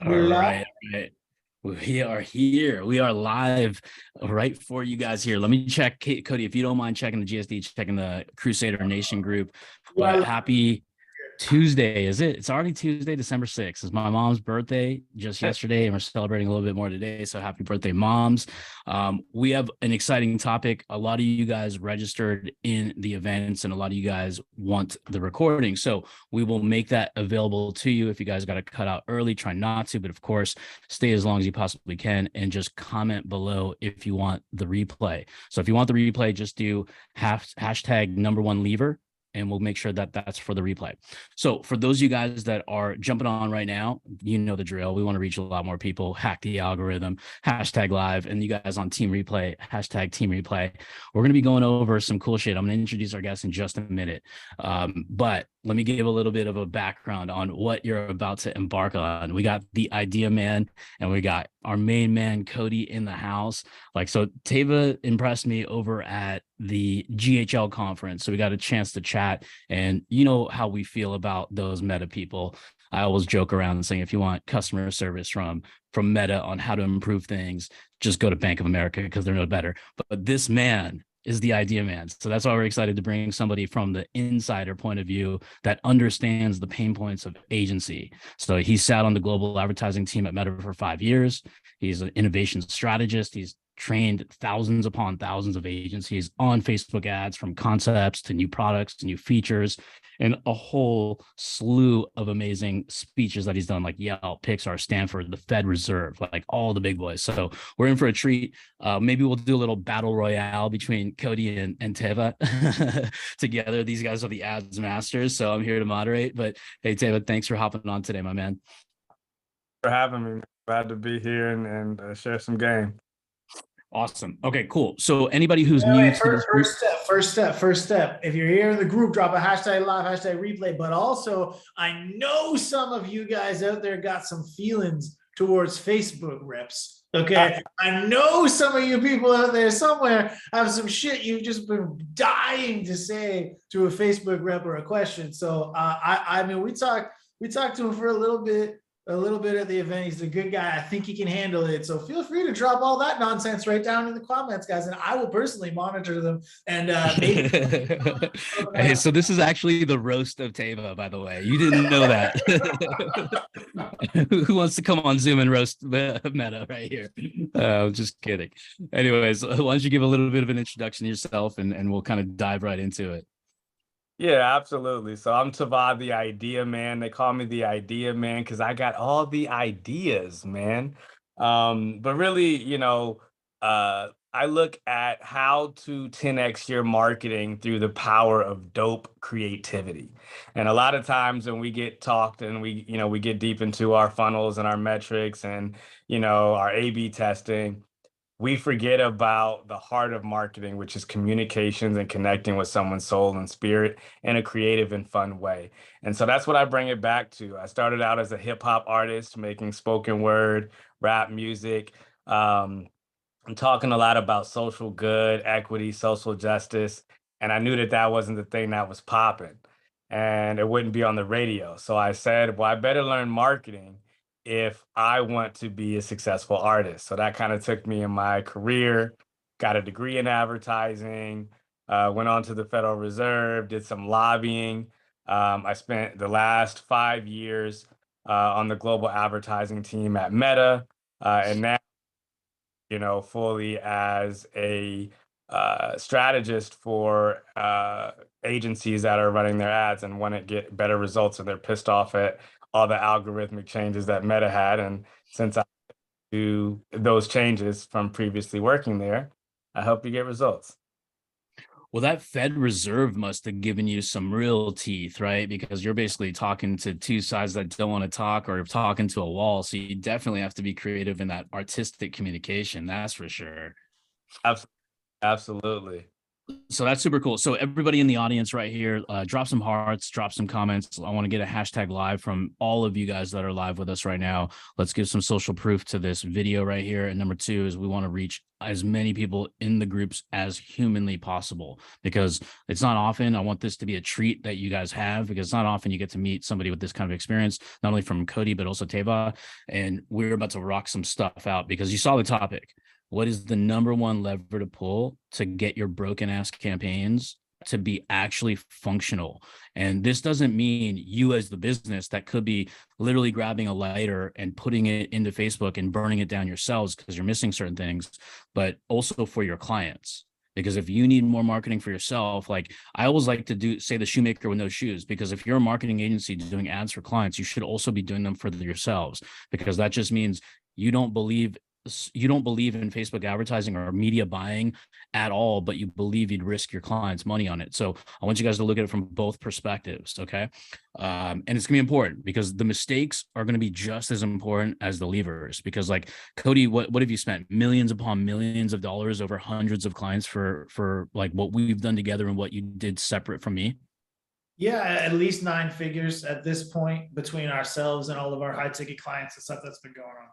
All We're live. right, all right. We are here. We are live right for you guys here. Let me check, Cody, if you don't mind checking the GSD, checking the Crusader Nation group. We are But live. happy Tuesday, is it? It's already Tuesday, December 6th. It's my mom's birthday just yesterday, and we're celebrating a little bit more today. So happy birthday, moms. We have an exciting topic. A lot of you guys registered in the events, and a lot of you guys want the recording. So we will make that available to you. If you guys got to cut out early, try not to, but of course, stay as long as you possibly can and just comment below if you want the replay. So if you want the replay, just do hashtag number one lever and we'll make sure that that's for the replay. So for those of you guys that are jumping on right now, you know the drill. We want to reach a lot more people, hack the algorithm, hashtag live, and you guys on team replay, hashtag team replay. We're going to be going over some cool shit. I'm going to introduce our guests in just a minute. But let me give a little bit of a background on what you're about to embark on. We got the idea man and we got our main man, Cody, in the house. So Teva impressed me over at the GHL conference. So we got a chance to chat, and you know how we feel about those Meta people. I always joke around saying if you want customer service from Meta on how to improve things, just go to Bank of America because they're no better. But this man is the idea man. So that's why we're excited to bring somebody from the insider point of view that understands the pain points of agency. So he sat on the global advertising team at Meta for 5 years. He's an innovation strategist. He's trained thousands upon thousands of agencies on Facebook ads, from concepts to new products to new features, and a whole slew of amazing speeches that he's done, like Yelp, Pixar, Stanford, the Fed Reserve, like all the big boys. So we're in for a treat. Maybe we'll do a little battle royale between Cody and Teva together. These guys are the ads masters, so I'm here to moderate. But hey, Teva, thanks for hopping on today, my man. For having me. Glad to be here and share some game. Awesome. Okay, cool. So anybody who's Wait, new wait, to this group, first step. If you're here in the group, drop a hashtag live, hashtag replay. But also, I know some of you guys out there got some feelings towards Facebook reps. Okay. I know some of you people out there somewhere have some shit you've just been dying to say to a Facebook rep or a question. So I mean we talked to him for a little bit at the event. He's a good guy. I think he can handle it. So feel free to drop all that nonsense right down in the comments, guys, and I will personally monitor them and maybe. hey, so this is actually the roast of Teva, by the way. You didn't know that. Who wants to come on Zoom and roast Meta right here? Just kidding. Anyways, why don't you give a little bit of an introduction to yourself and we'll kind of dive right into it. Yeah, absolutely. So I'm Tavad, the idea man. They call me the idea man because I got all the ideas, man. But really, I look at how to 10x your marketing through the power of dope creativity. And a lot of times when we get talked and we get deep into our funnels and our metrics and, our A/B testing, we forget about the heart of marketing, which is communications and connecting with someone's soul and spirit in a creative and fun way. And so that's what I bring it back to. I started out as a hip hop artist making spoken word, rap music, and talking a lot about social good, equity, social justice. And I knew that that wasn't the thing that was popping and it wouldn't be on the radio. So I said, well, I better learn marketing if I want to be a successful artist. So that kind of took me in my career, got a degree in advertising, went on to the Federal Reserve, did some lobbying. I spent the last 5 years on the global advertising team at Meta. And now, fully as a strategist for agencies that are running their ads and want to get better results, and they're pissed off at all the algorithmic changes that Meta had. And since I do those changes from previously working there, I hope you get results. Well, that Fed Reserve must have given you some real teeth, right? Because you're basically talking to two sides that don't want to talk or talking to a wall. So you definitely have to be creative in that artistic communication. That's for sure. Abs- Absolutely. So that's super cool. So everybody in the audience right here, drop some hearts, drop some comments. I want to get a hashtag live from all of you guys that are live with us right now. Let's give some social proof to this video right here. And number two is we want to reach as many people in the groups as humanly possible, because it's not often. I want this to be a treat that you guys have, because it's not often you get to meet somebody with this kind of experience, not only from Cody, but also Teva. And we're about to rock some stuff out, because you saw the topic. What is the number one lever to pull to get your broken ass campaigns to be actually functional? And this doesn't mean you as the business that could be literally grabbing a lighter and putting it into Facebook and burning it down yourselves because you're missing certain things, but also for your clients. Because if you need more marketing for yourself, like I always like to say the shoemaker with no shoes, because if you're a marketing agency doing ads for clients, you should also be doing them for yourselves, because that just means you don't believe in Facebook advertising or media buying at all, but you believe you'd risk your clients' money on it. So I want you guys to look at it from both perspectives, okay? And it's gonna be important, because the mistakes are gonna be just as important as the levers. Because like Cody, what have you spent millions upon millions of dollars over hundreds of clients for like what we've done together and what you did separate from me? Yeah, at least 9 figures at this point between ourselves and all of our high ticket clients and stuff that's been going on.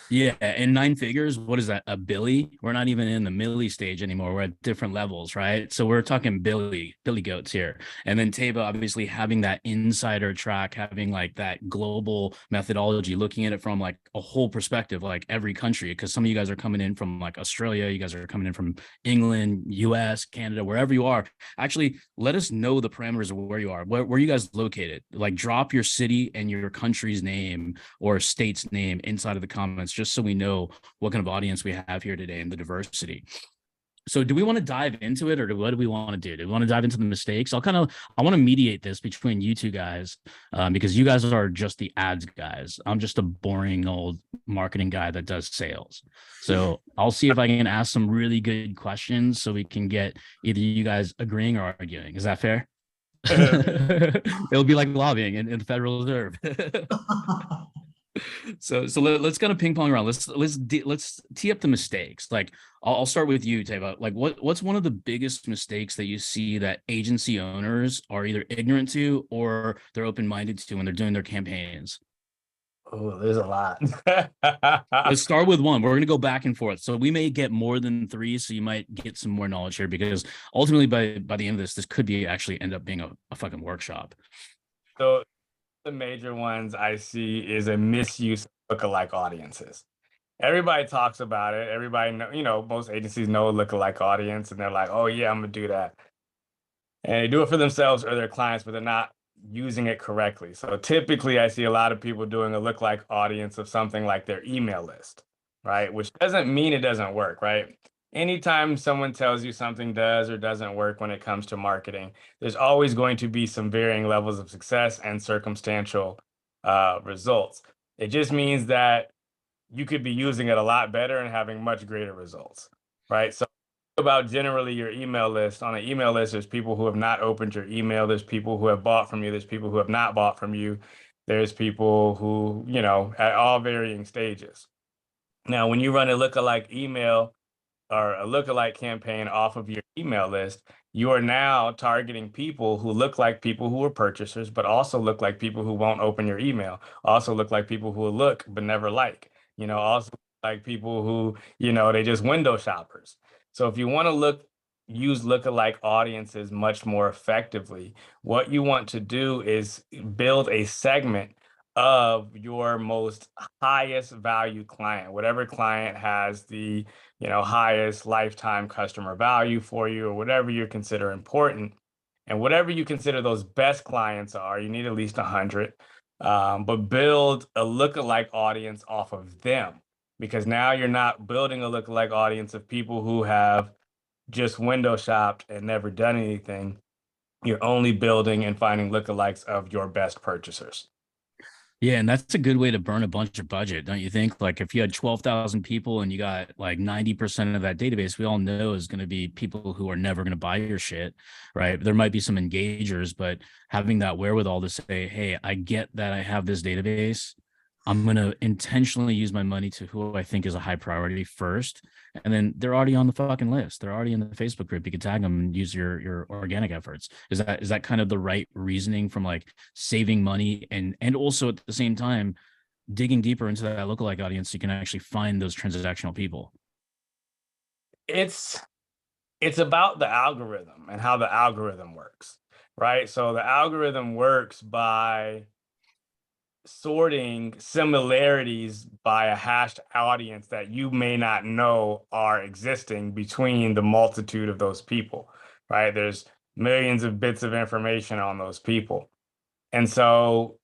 Yeah, and 9 figures, what is that? A billy? We're not even in the milli stage anymore. We're at different levels, right? So we're talking billy goats here. And then Teva obviously having that insider track, having like that global methodology, looking at it from like a whole perspective, like every country, because some of you guys are coming in from like Australia, you guys are coming in from England, US, Canada, wherever you are. Actually, let us know the parameters of where you are. Where you guys located? Like drop your city and your country's name or state's name inside of the comments, just so we know what kind of audience we have here today and the diversity. So do we want to dive into it, or what do we want to do? Do we want to dive into the mistakes? I want to mediate this between you two guys, because you guys are just the ads guys. I'm just a boring old marketing guy that does sales. So I'll see if I can ask some really good questions so we can get either you guys agreeing or arguing. Is that fair? It'll be like lobbying in the Federal Reserve. So let's kind of ping pong around. Let's tee up the mistakes. Like I'll start with you, Teva. Like what's one of the biggest mistakes that you see that agency owners are either ignorant to or they're open-minded to when they're doing their campaigns? Oh, there's a lot. Let's start with one. We're gonna go back and forth. So we may get more than three, so you might get some more knowledge here, because ultimately by the end of this could be actually end up being a fucking workshop. So the major ones I see is a misuse of lookalike audiences. Everybody talks about it. Everybody know, most agencies know a lookalike audience, and they're like, oh yeah, I'm gonna do that. And they do it for themselves or their clients, but they're not using it correctly. So typically I see a lot of people doing a lookalike audience of something like their email list, right? Which doesn't mean it doesn't work, right? Anytime someone tells you something does or doesn't work when it comes to marketing, there's always going to be some varying levels of success and circumstantial results. It just means that you could be using it a lot better and having much greater results, right? So about generally your email list. On an email list, there's people who have not opened your email. There's people who have bought from you. There's people who have not bought from you. There's people who, at all varying stages. Now, when you run a lookalike email or a lookalike campaign off of your email list, you are now targeting people who look like people who are purchasers, but also look like people who won't open your email, also look like people who will look but never like, also like people who, they just window shoppers. So if you want to use lookalike audiences much more effectively, what you want to do is build a segment of your most highest value client, whatever client has the highest lifetime customer value for you, or whatever you consider important. And whatever you consider those best clients are, you need at least 100, but build a lookalike audience off of them, because now you're not building a lookalike audience of people who have just window shopped and never done anything. You're only building and finding lookalikes of your best purchasers. Yeah, and that's a good way to burn a bunch of budget, don't you think? Like if you had 12,000 people and you got like 90% of that database, we all know is going to be people who are never going to buy your shit, right? There might be some engagers, but having that wherewithal to say, hey, I get that I have this database. I'm going to intentionally use my money to who I think is a high priority first. And then they're already on the fucking list. They're already in the Facebook group. You can tag them and use your organic efforts. Is that kind of the right reasoning from like saving money and also at the same time digging deeper into that lookalike audience so you can actually find those transactional people? It's about the algorithm and how the algorithm works, right? So the algorithm works by sorting similarities by a hashed audience that you may not know are existing between the multitude of those people, right? There's millions of bits of information on those people. And so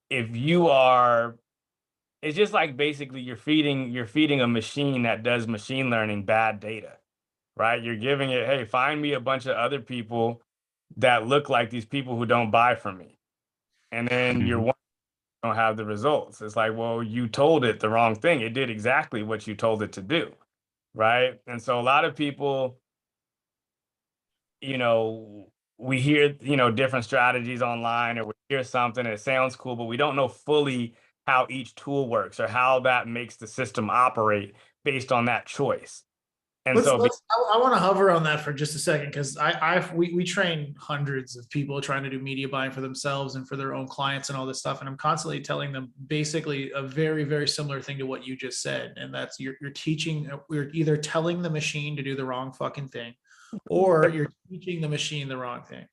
if you are, it's just like basically you're feeding a machine that does machine learning bad data, right? You're giving it, hey, find me a bunch of other people that look like these people who don't buy from me. And then you're don't have the results. It's like, well, you told it the wrong thing. It did exactly what you told it to do, right? And so a lot of people, you know, we hear, different strategies online, or we hear something, it sounds cool, but we don't know fully how each tool works or how that makes the system operate based on that choice. And I want to hover on that for just a second, because we train hundreds of people trying to do media buying for themselves and for their own clients and all this stuff, and I'm constantly telling them basically a very, very similar thing to what you just said, and that's you're teaching, we're either telling the machine to do the wrong fucking thing, or you're teaching the machine the wrong thing.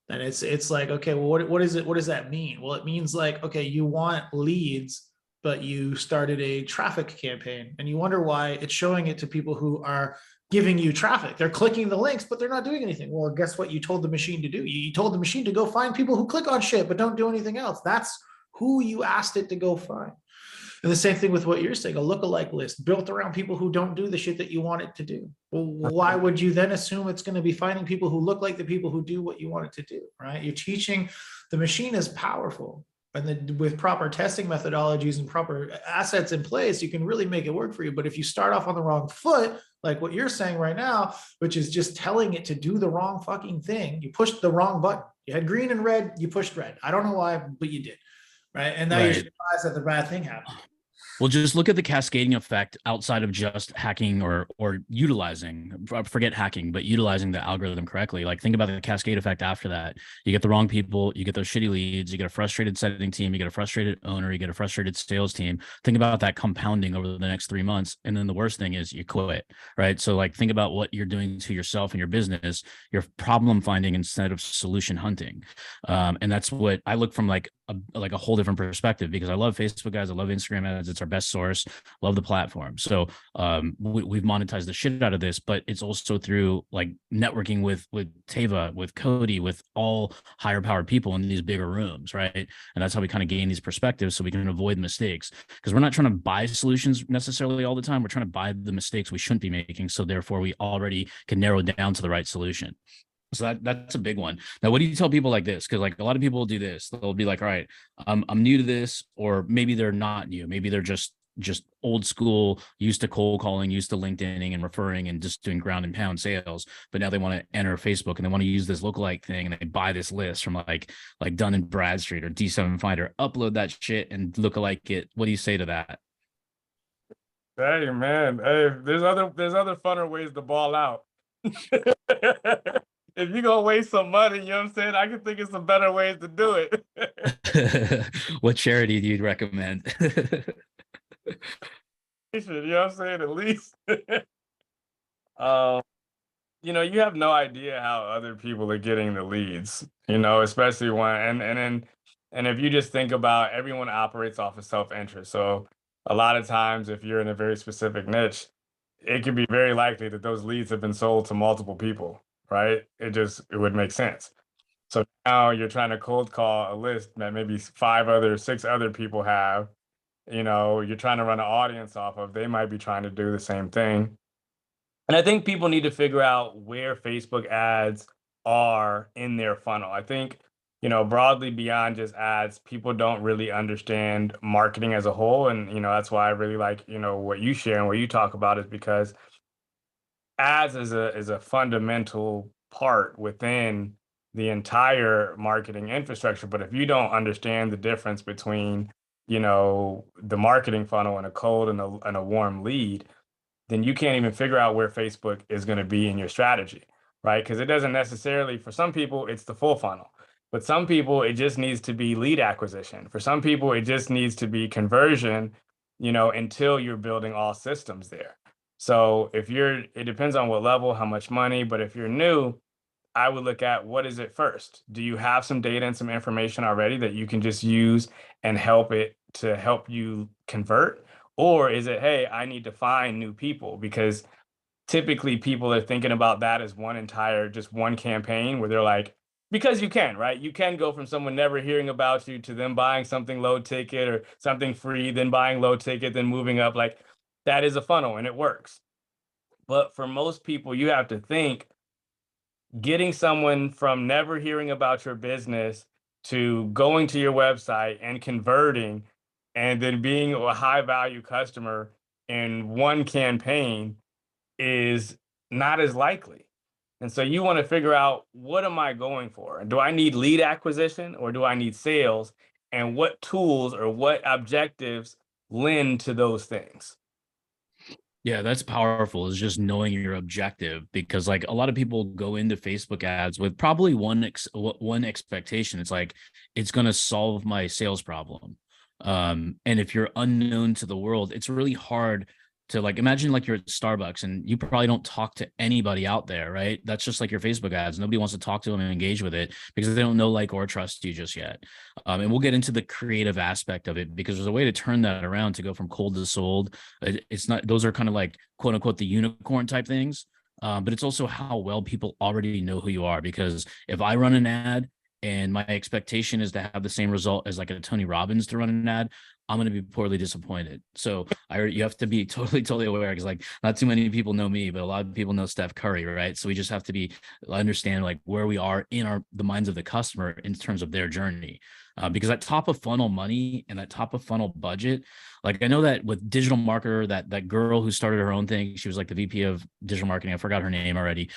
And it's like, okay, well, what is it? What does that mean? Well, it means like, okay, you want leads, but you started a traffic campaign and you wonder why it's showing it to people who are giving you traffic. They're clicking the links, but they're not doing anything. Well, guess what you told the machine to do? You told the machine to go find people who click on shit, but don't do anything else. That's who you asked it to go find. And the same thing with what you're saying, a lookalike list built around people who don't do the shit that you want it to do. Well, why would you then assume it's going to be finding people who look like the people who do what you want it to do, right? You're teaching, the machine is powerful. And then with proper testing methodologies and proper assets in place, you can really make it work for you. But if you start off on the wrong foot, like what you're saying right now, which is just telling it to do the wrong fucking thing, you pushed the wrong button. You had green and red, you pushed red. I don't know why, but you did. Right. And now you're surprised that the bad thing happened. Well, just look at the cascading effect outside of just hacking or utilizing, forget hacking, but utilizing the algorithm correctly. Like think about the cascade effect after that. You get the wrong people, you get those shitty leads, you get a frustrated setting team, you get a frustrated owner, you get a frustrated sales team. Think about that compounding over the next 3 months. And then the worst thing is you quit, right? So like think about what you're doing to yourself and your business. You're problem finding instead of solution hunting. And that's what I look from like a whole different perspective, because I love Facebook ads. I love Instagram ads. It's our best source. Love the platform. So we've monetized the shit out of this, but it's also through like networking with Teva, with Cody, with all higher powered people in these bigger rooms, right? And that's how we kind of gain these perspectives so we can avoid mistakes, because we're not trying to buy solutions necessarily all the time. We're trying to buy the mistakes we shouldn't be making. So therefore we already can narrow down to the right solution. So that's a big one. Now, what do you tell people like this? Because like a lot of people will do this. They'll be like, all right, I'm new to this, or maybe they're not new. Maybe they're just old school, used to cold calling, used to LinkedIning and referring and just doing ground and pound sales. But now they want to enter Facebook and they want to use this lookalike thing, and they buy this list from like Dun and Bradstreet or D7 Finder, upload that shit and lookalike it. What do you say to that? Hey man, hey, there's other funner ways to ball out. If you're gonna waste some money, you know what I'm saying? I can think of some better ways to do it. What charity do you recommend? You know what I'm saying? At least. You have no idea how other people are getting the leads, especially when and if you just think about, everyone operates off of self-interest. So a lot of times if you're in a very specific niche, it could be very likely that those leads have been sold to multiple people. Right? It would make sense. So now you're trying to cold call a list that maybe 6 other people have, you're trying to run an audience off of. They might be trying to do the same thing. And I think people need to figure out where Facebook ads are in their funnel. I think, broadly beyond just ads, people don't really understand marketing as a whole. And, that's why I really like, what you share and what you talk about, is because ads is a fundamental part within the entire marketing infrastructure. But if you don't understand the difference between you know, the marketing funnel and a cold and a warm lead, then you can't even figure out where Facebook is going to be in your strategy, right? Because it doesn't necessarily, for some people, it's the full funnel. But some people, it just needs to be lead acquisition. For some people, it just needs to be conversion, you know, until you're building all systems there. So if you're, it depends on what level, how much money, but if you're new, I would look at what is it first? Do you have some data and some information already that you can just use and help it to help you convert? Or is it, hey, I need to find new people? Because typically people are thinking about that as one entire, just one campaign where they're like, because you can, right? You can go from someone never hearing about you to them buying something low ticket or something free, then buying low ticket, then moving up. Like that is a funnel and it works. But for most people, you have to think getting someone from never hearing about your business to going to your website and converting and then being a high value customer in one campaign is not as likely. And so you want to figure out, what am I going for? Do I need lead acquisition or do I need sales? And what tools or what objectives lend to those things? Yeah, that's powerful, is just knowing your objective, because like a lot of people go into Facebook ads with probably one expectation. It's like it's going to solve my sales problem. And if you're unknown to the world, it's really hard to, like, imagine like you're at Starbucks and you probably don't talk to anybody out there, right? That's just like your Facebook ads. Nobody wants to talk to them and engage with it because they don't know, like, or trust you just yet. And we'll get into the creative aspect of it, because there's a way to turn that around to go from cold to sold. It's not, those are kind of like quote unquote the unicorn type things. But it's also how well people already know who you are. Because if I run an ad and my expectation is to have the same result as like a Tony Robbins to run an ad, I'm going to be poorly disappointed. So you have to be totally aware, because like not too many people know me, but a lot of people know Steph Curry, right? So we just have to understand like where we are in the minds of the customer in terms of their journey. Because that top of funnel money and that top of funnel budget, like I know that with digital marketer, that girl who started her own thing, she was like the VP of digital marketing. I forgot her name already.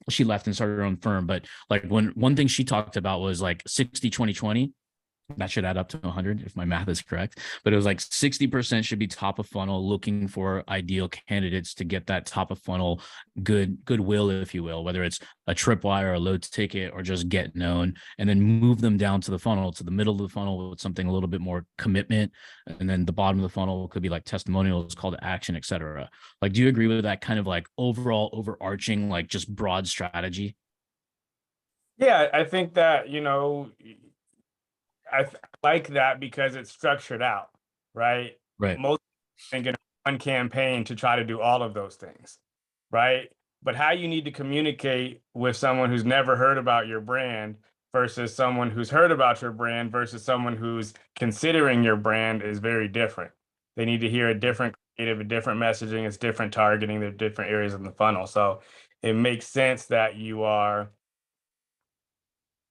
She left and started her own firm. But like one thing she talked about was like 60-20-20. That should add up to 100 if my math is correct, but it was like 60% should be top of funnel, looking for ideal candidates to get that top of funnel goodwill, if you will, whether it's a tripwire, a low ticket, or just get known, and then move them down to the funnel, to the middle of the funnel with something a little bit more commitment. And then the bottom of the funnel could be like testimonials, call to action, etc. Like, do you agree with that kind of like overall overarching, like just broad strategy? Yeah, I think that, like that because it's structured out, right? Right. Most think in one campaign to try to do all of those things, right? But how you need to communicate with someone who's never heard about your brand versus someone who's heard about your brand versus someone who's considering your brand is very different. They need to hear a different creative, a different messaging, it's different targeting, there are different areas in the funnel. So it makes sense that you are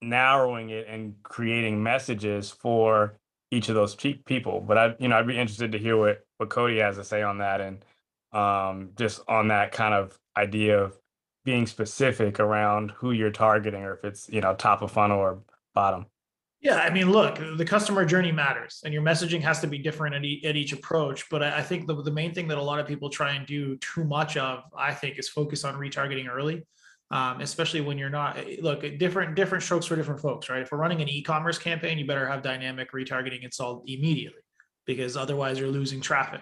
narrowing it and creating messages for each of those people. But I'd be interested to hear what Cody has to say on that, and just on that kind of idea of being specific around who you're targeting, or if it's, top of funnel or bottom. Yeah, I mean, look, the customer journey matters, and your messaging has to be different at each approach. But I think the main thing that a lot of people try and do too much of, I think, is focus on retargeting early, especially when you're not. Look, different strokes for different folks, right? If we're running an e-commerce campaign, you better have dynamic retargeting installed immediately, because otherwise you're losing traffic.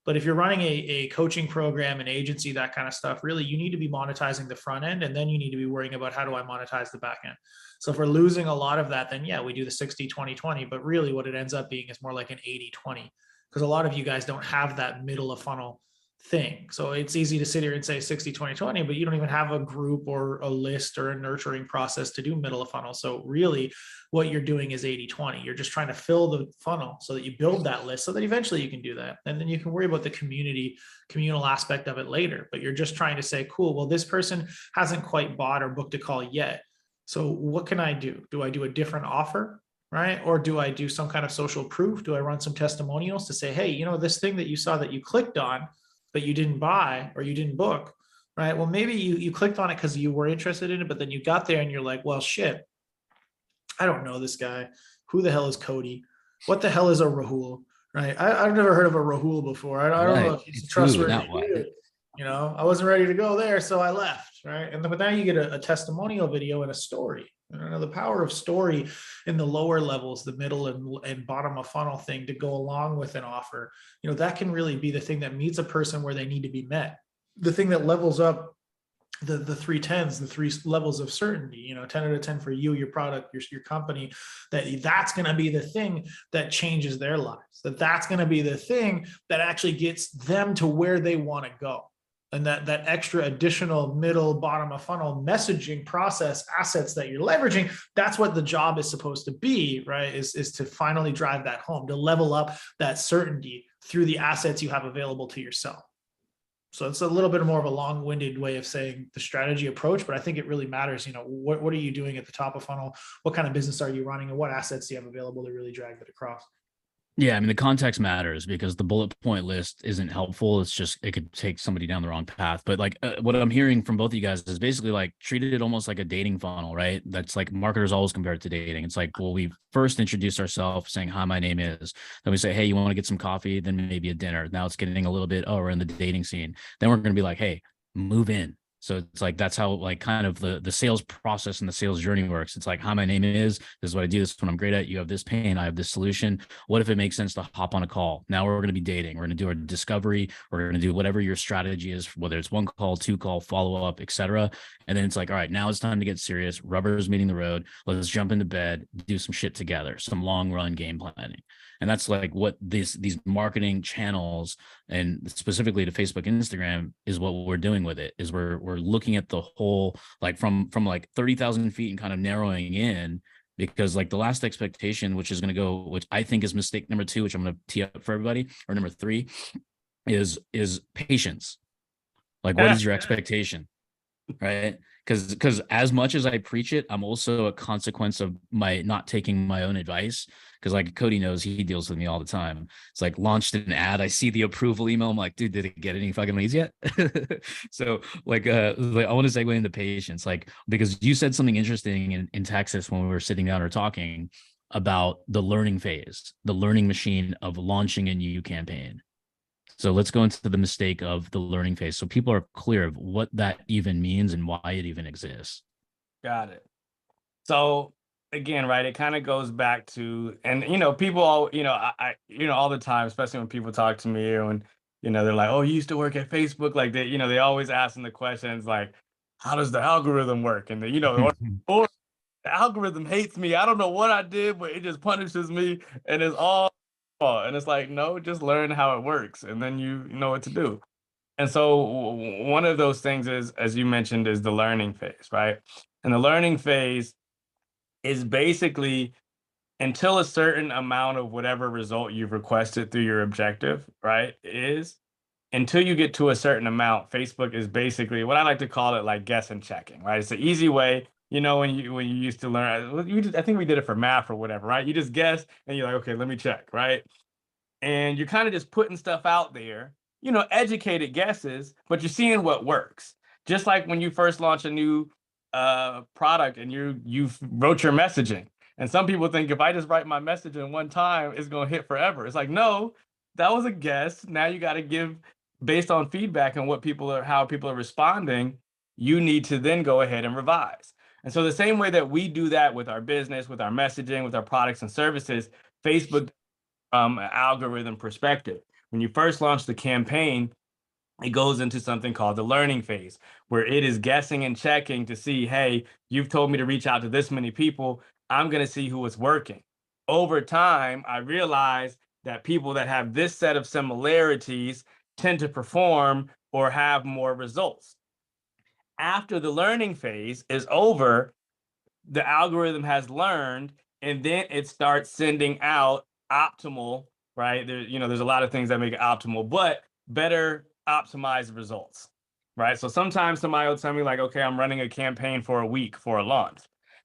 But if you're running a coaching program, an agency, that kind of stuff, really you need to be monetizing the front end, and then you need to be worrying about how do I monetize the back end. So if we're losing a lot of that, then yeah, we do the 60-20-20, but really what it ends up being is more like an 80-20, because a lot of you guys don't have that middle of funnel thing. So it's easy to sit here and say 60-20-20, but you don't even have a group or a list or a nurturing process to do middle of funnel. So really what you're doing is 80-20. You're just trying to fill the funnel so that you build that list so that eventually you can do that. And then you can worry about the communal aspect of it later, but you're just trying to say, cool, well, this person hasn't quite bought or booked a call yet. So what can I do? Do I do a different offer? Right? Or do I do some kind of social proof? Do I run some testimonials to say, hey, this thing that you saw that you clicked on, but you didn't buy or you didn't book, right? Well, maybe you clicked on it because you were interested in it, but then you got there and you're like, well, shit, I don't know this guy. Who the hell is Cody? what the hell is a Rahul, right? I've never heard of a Rahul before. I don't know Right. if he's a Too, trustworthy that way. dude. You know, I wasn't ready to go there, so I left, right? And then, but now you get a testimonial video and a story. You know, the power of story in the lower levels, the middle and bottom of funnel thing to go along with an offer, you know, that can really be the thing that meets a person where they need to be met. The thing that levels up the three tens, the three levels of certainty, you know, 10 out of 10 for you, your product, your company, that's going to be the thing that changes their lives, that's going to be the thing that actually gets them to where they want to go. And that extra additional middle bottom of funnel messaging process assets that you're leveraging, that's what the job is supposed to be, right? Is to finally drive that home, to level up that certainty through the assets you have available to yourself. So it's a little bit more of a long-winded way of saying the strategy approach, but I think it really matters. You know, what are you doing at the top of funnel? What kind of business are you running, and what assets do you have available to really drag that across? Yeah, I mean, the context matters because the bullet point list isn't helpful. It's just, it could take somebody down the wrong path. But like what I'm hearing from both of you guys is basically like treated it almost like a dating funnel, right? That's like marketers always compare it to dating. It's like, well, we first introduce ourselves saying, hi, my name is. Then we say, hey, you want to get some coffee? Then maybe a dinner. Now it's getting a little bit, oh, we're in the dating scene. Then we're going to be like, hey, move in. So it's like, that's how like kind of the sales process and the sales journey works. It's like, hi, my name is, this is what I do. This is what I'm great at. You have this pain. I have this solution. What if it makes sense to hop on a call? Now we're going to be dating. We're going to do our discovery. We're going to do whatever your strategy is, whether it's one call, two call, follow up, etc. And then it's like, all right, now it's time to get serious. Rubber's meeting the road. Let's jump into bed, do some shit together, some long run game planning. And that's like what these marketing channels, and specifically to Facebook, Instagram, is what we're doing with it. Is we're looking at the whole, like from like 30,000 feet and kind of narrowing in, because like the last expectation, which is going to go, which I think is mistake number 2, which I'm going to tee up for everybody, or number 3, is patience. Like, what is your expectation? Right? Because as much as I preach it, I'm also a consequence of my not taking my own advice. Because like Cody knows, he deals with me all the time. It's like, launched an ad, I see the approval email, I'm like, dude, did it get any fucking leads yet? So like I want to segue into patience, like, because you said something interesting in Texas when we were sitting down or talking about the learning phase, the learning machine of launching a new campaign. So let's go into the mistake of the learning phase, so people are clear of what that even means and why it even exists. Got it. So again, right, it kind of goes back to, and you know, people all, you know, I you know, all the time, especially when people talk to me, or when, you know, they're like, oh, you used to work at Facebook, like they, you know, they always asking the questions like, how does the algorithm work? And the, you know, or the algorithm hates me. I don't know what I did, but it just punishes me, and it's all fault. And it's like, no, just learn how it works, and then you know what to do. And so one of those things is, as you mentioned, is the learning phase, right? And the learning phase is basically until a certain amount of whatever result you've requested through your objective, right, is, until you get to a certain amount, Facebook is basically what I like to call it, like guess and checking, right? It's an easy way. You know, when you used to learn, I think we did it for math or whatever, right? You just guess and you're like, okay, let me check, right? And you're kind of just putting stuff out there, you know, educated guesses, but you're seeing what works. Just like when you first launch a new product and you wrote your messaging, and some people think if I just write my message in one time, it's going to hit forever. It's like, no, that was a guess. Now you got to give, based on feedback and what people are, how people are responding, you need to then go ahead and revise. And so the same way that we do that with our business, with our messaging, with our products and services, Facebook an algorithm perspective. When you first launch the campaign, it goes into something called the learning phase, where it is guessing and checking to see, hey, you've told me to reach out to this many people. I'm going to see who is working. Over time, I realized that people that have this set of similarities tend to perform or have more results. After the learning phase is over, the algorithm has learned, and then it starts sending out optimal, right? There, you know, there's a lot of things that make it optimal, but better optimized results, right? So sometimes somebody will tell me like, okay, I'm running a campaign for a week for a launch.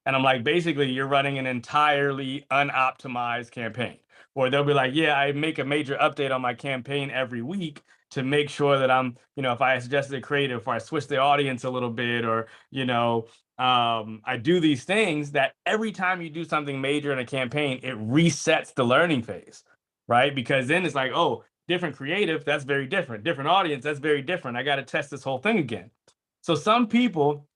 And I'm like, basically, you're running an entirely unoptimized campaign. Or they'll be like, yeah, I make a major update on my campaign every week to make sure that I'm, you know, if I suggested a creative, or I switch the audience a little bit, or, you know, I do these things that every time you do something major in a campaign, it resets the learning phase, right? Because then it's like, oh, different creative, that's very different. Different audience, that's very different. I got to test this whole thing again. So some people,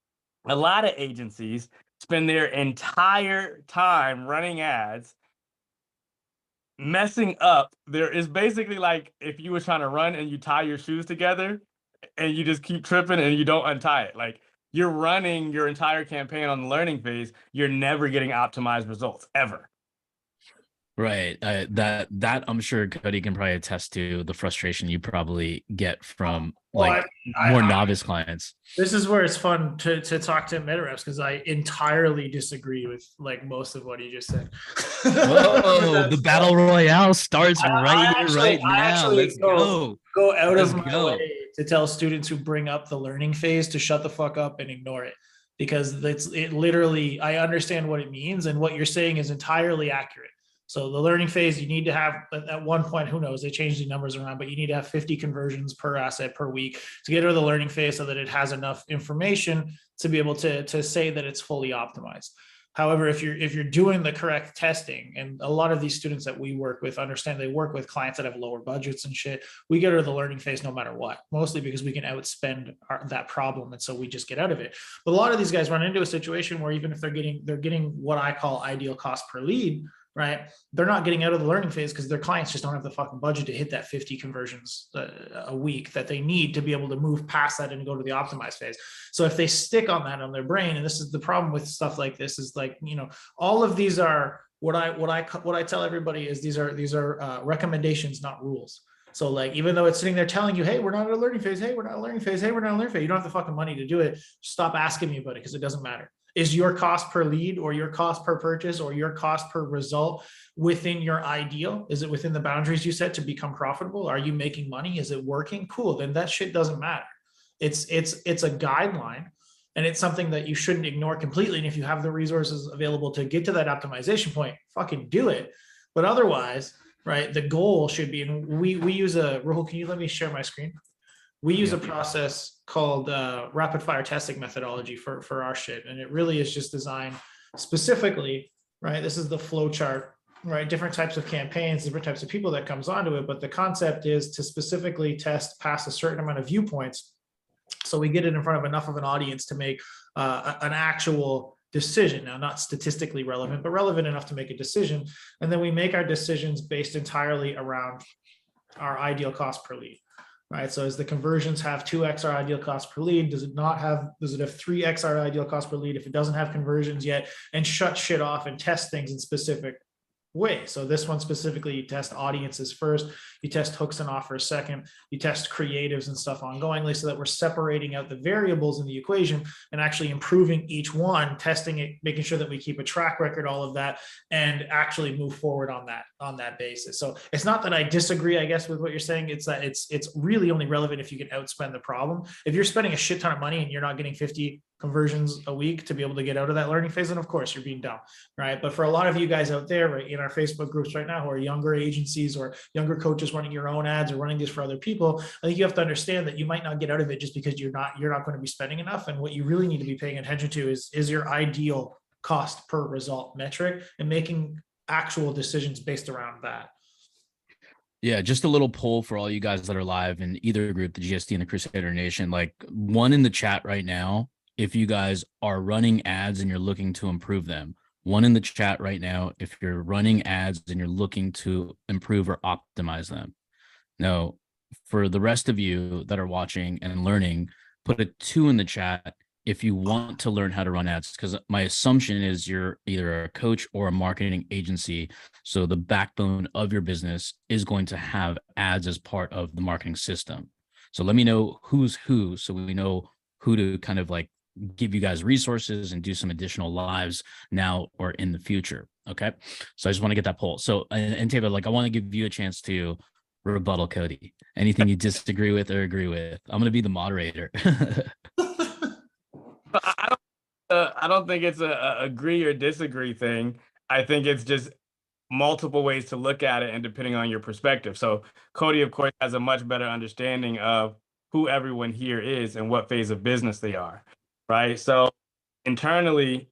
a lot of agencies spend their entire time running ads, messing up. There is basically like if you were trying to run and you tie your shoes together and you just keep tripping and you don't untie it. Like you're running your entire campaign on the learning phase, you're never getting optimized results ever. Right. That I'm sure Cody can probably attest to the frustration you probably get from like more novice clients. This is where it's fun to talk to meta reps because I entirely disagree with like most of what he just said. Whoa, the battle royale starts right now. Let's go. Go out of my way to tell students who bring up the learning phase to shut the fuck up and ignore it. Because it literally, I understand what it means, and what you're saying is entirely accurate. So the learning phase, you need to have at one point, who knows, they changed the numbers around, but you need to have 50 conversions per asset per week to get out of the learning phase so that it has enough information to be able to say that it's fully optimized. However, if you're doing the correct testing, and a lot of these students that we work with understand they work with clients that have lower budgets and shit, we get out of the learning phase no matter what, mostly because we can outspend that problem. And so we just get out of it. But a lot of these guys run into a situation where even if they're getting what I call ideal cost per lead, right? They're not getting out of the learning phase because their clients just don't have the fucking budget to hit that 50 conversions a week that they need to be able to move past that and go to the optimized phase. So if they stick on that on their brain, and this is the problem with stuff like this, is like, you know, all of these are what I tell everybody is these are recommendations, not rules. So like, even though it's sitting there telling you, hey, we're not in a learning phase. Hey, we're not in a learning phase. Hey, we're not in a learning phase. You don't have the fucking money to do it. Stop asking me about it because it doesn't matter. Is your cost per lead or your cost per purchase or your cost per result within your ideal? Is it within the boundaries you set to become profitable? Are you making money? Is it working? Cool. Then that shit doesn't matter. It's a guideline, and it's something that you shouldn't ignore completely. And if you have the resources available to get to that optimization point, fucking do it. But otherwise, right, the goal should be, and we use Rahul, can you let me share my screen? We use a process called rapid fire testing methodology for our shit. And it really is just designed specifically, right? This is the flow chart, right? Different types of campaigns, different types of people that comes onto it. But the concept is to specifically test past a certain amount of viewpoints. So we get it in front of enough of an audience to make an actual decision. Now, not statistically relevant, but relevant enough to make a decision. And then we make our decisions based entirely around our ideal cost per lead. Right. So as the conversions have 2x our ideal cost per lead, does it have 3x our ideal cost per lead if it doesn't have conversions yet, and shut shit off and test things in specific way. So this one specifically, you test audiences first, you test hooks and offers second, you test creatives and stuff ongoingly, so that we're separating out the variables in the equation and actually improving each one, testing it, making sure that we keep a track record, all of that, and actually move forward on that basis. So it's not that I disagree, I guess, with what you're saying. It's that it's really only relevant if you can outspend the problem. If you're spending a shit ton of money and you're not getting 50 conversions a week to be able to get out of that learning phase, and of course you're being dumb, right? But for a lot of you guys out there, right, in our Facebook groups right now, who are younger agencies or younger coaches running your own ads or running this for other people, I think you have to understand that you might not get out of it just because you're not going to be spending enough. And what you really need to be paying attention to is your ideal cost per result metric, and making actual decisions based around that. Yeah, just a little poll for all you guys that are live in either group, the GSD and the Crusader Nation, like one in the chat right now. If you guys are running ads and you're looking to improve them, one in the chat right now, if you're running ads and you're looking to improve or optimize them. Now, for the rest of you that are watching and learning, put a 2 in the chat if you want to learn how to run ads, because my assumption is you're either a coach or a marketing agency. So the backbone of your business is going to have ads as part of the marketing system. So let me know who's who, so we know who to kind of like give you guys resources and do some additional lives now or in the future. Okay. So I just want to get that poll. So, and Tava, like, I want to give you a chance to rebuttal Cody. Anything you disagree with or agree with? I'm going to be the moderator. I don't think it's a agree or disagree thing. I think it's just multiple ways to look at it, and depending on your perspective. So Cody, of course, has a much better understanding of who everyone here is and what phase of business they are. Right. So internally,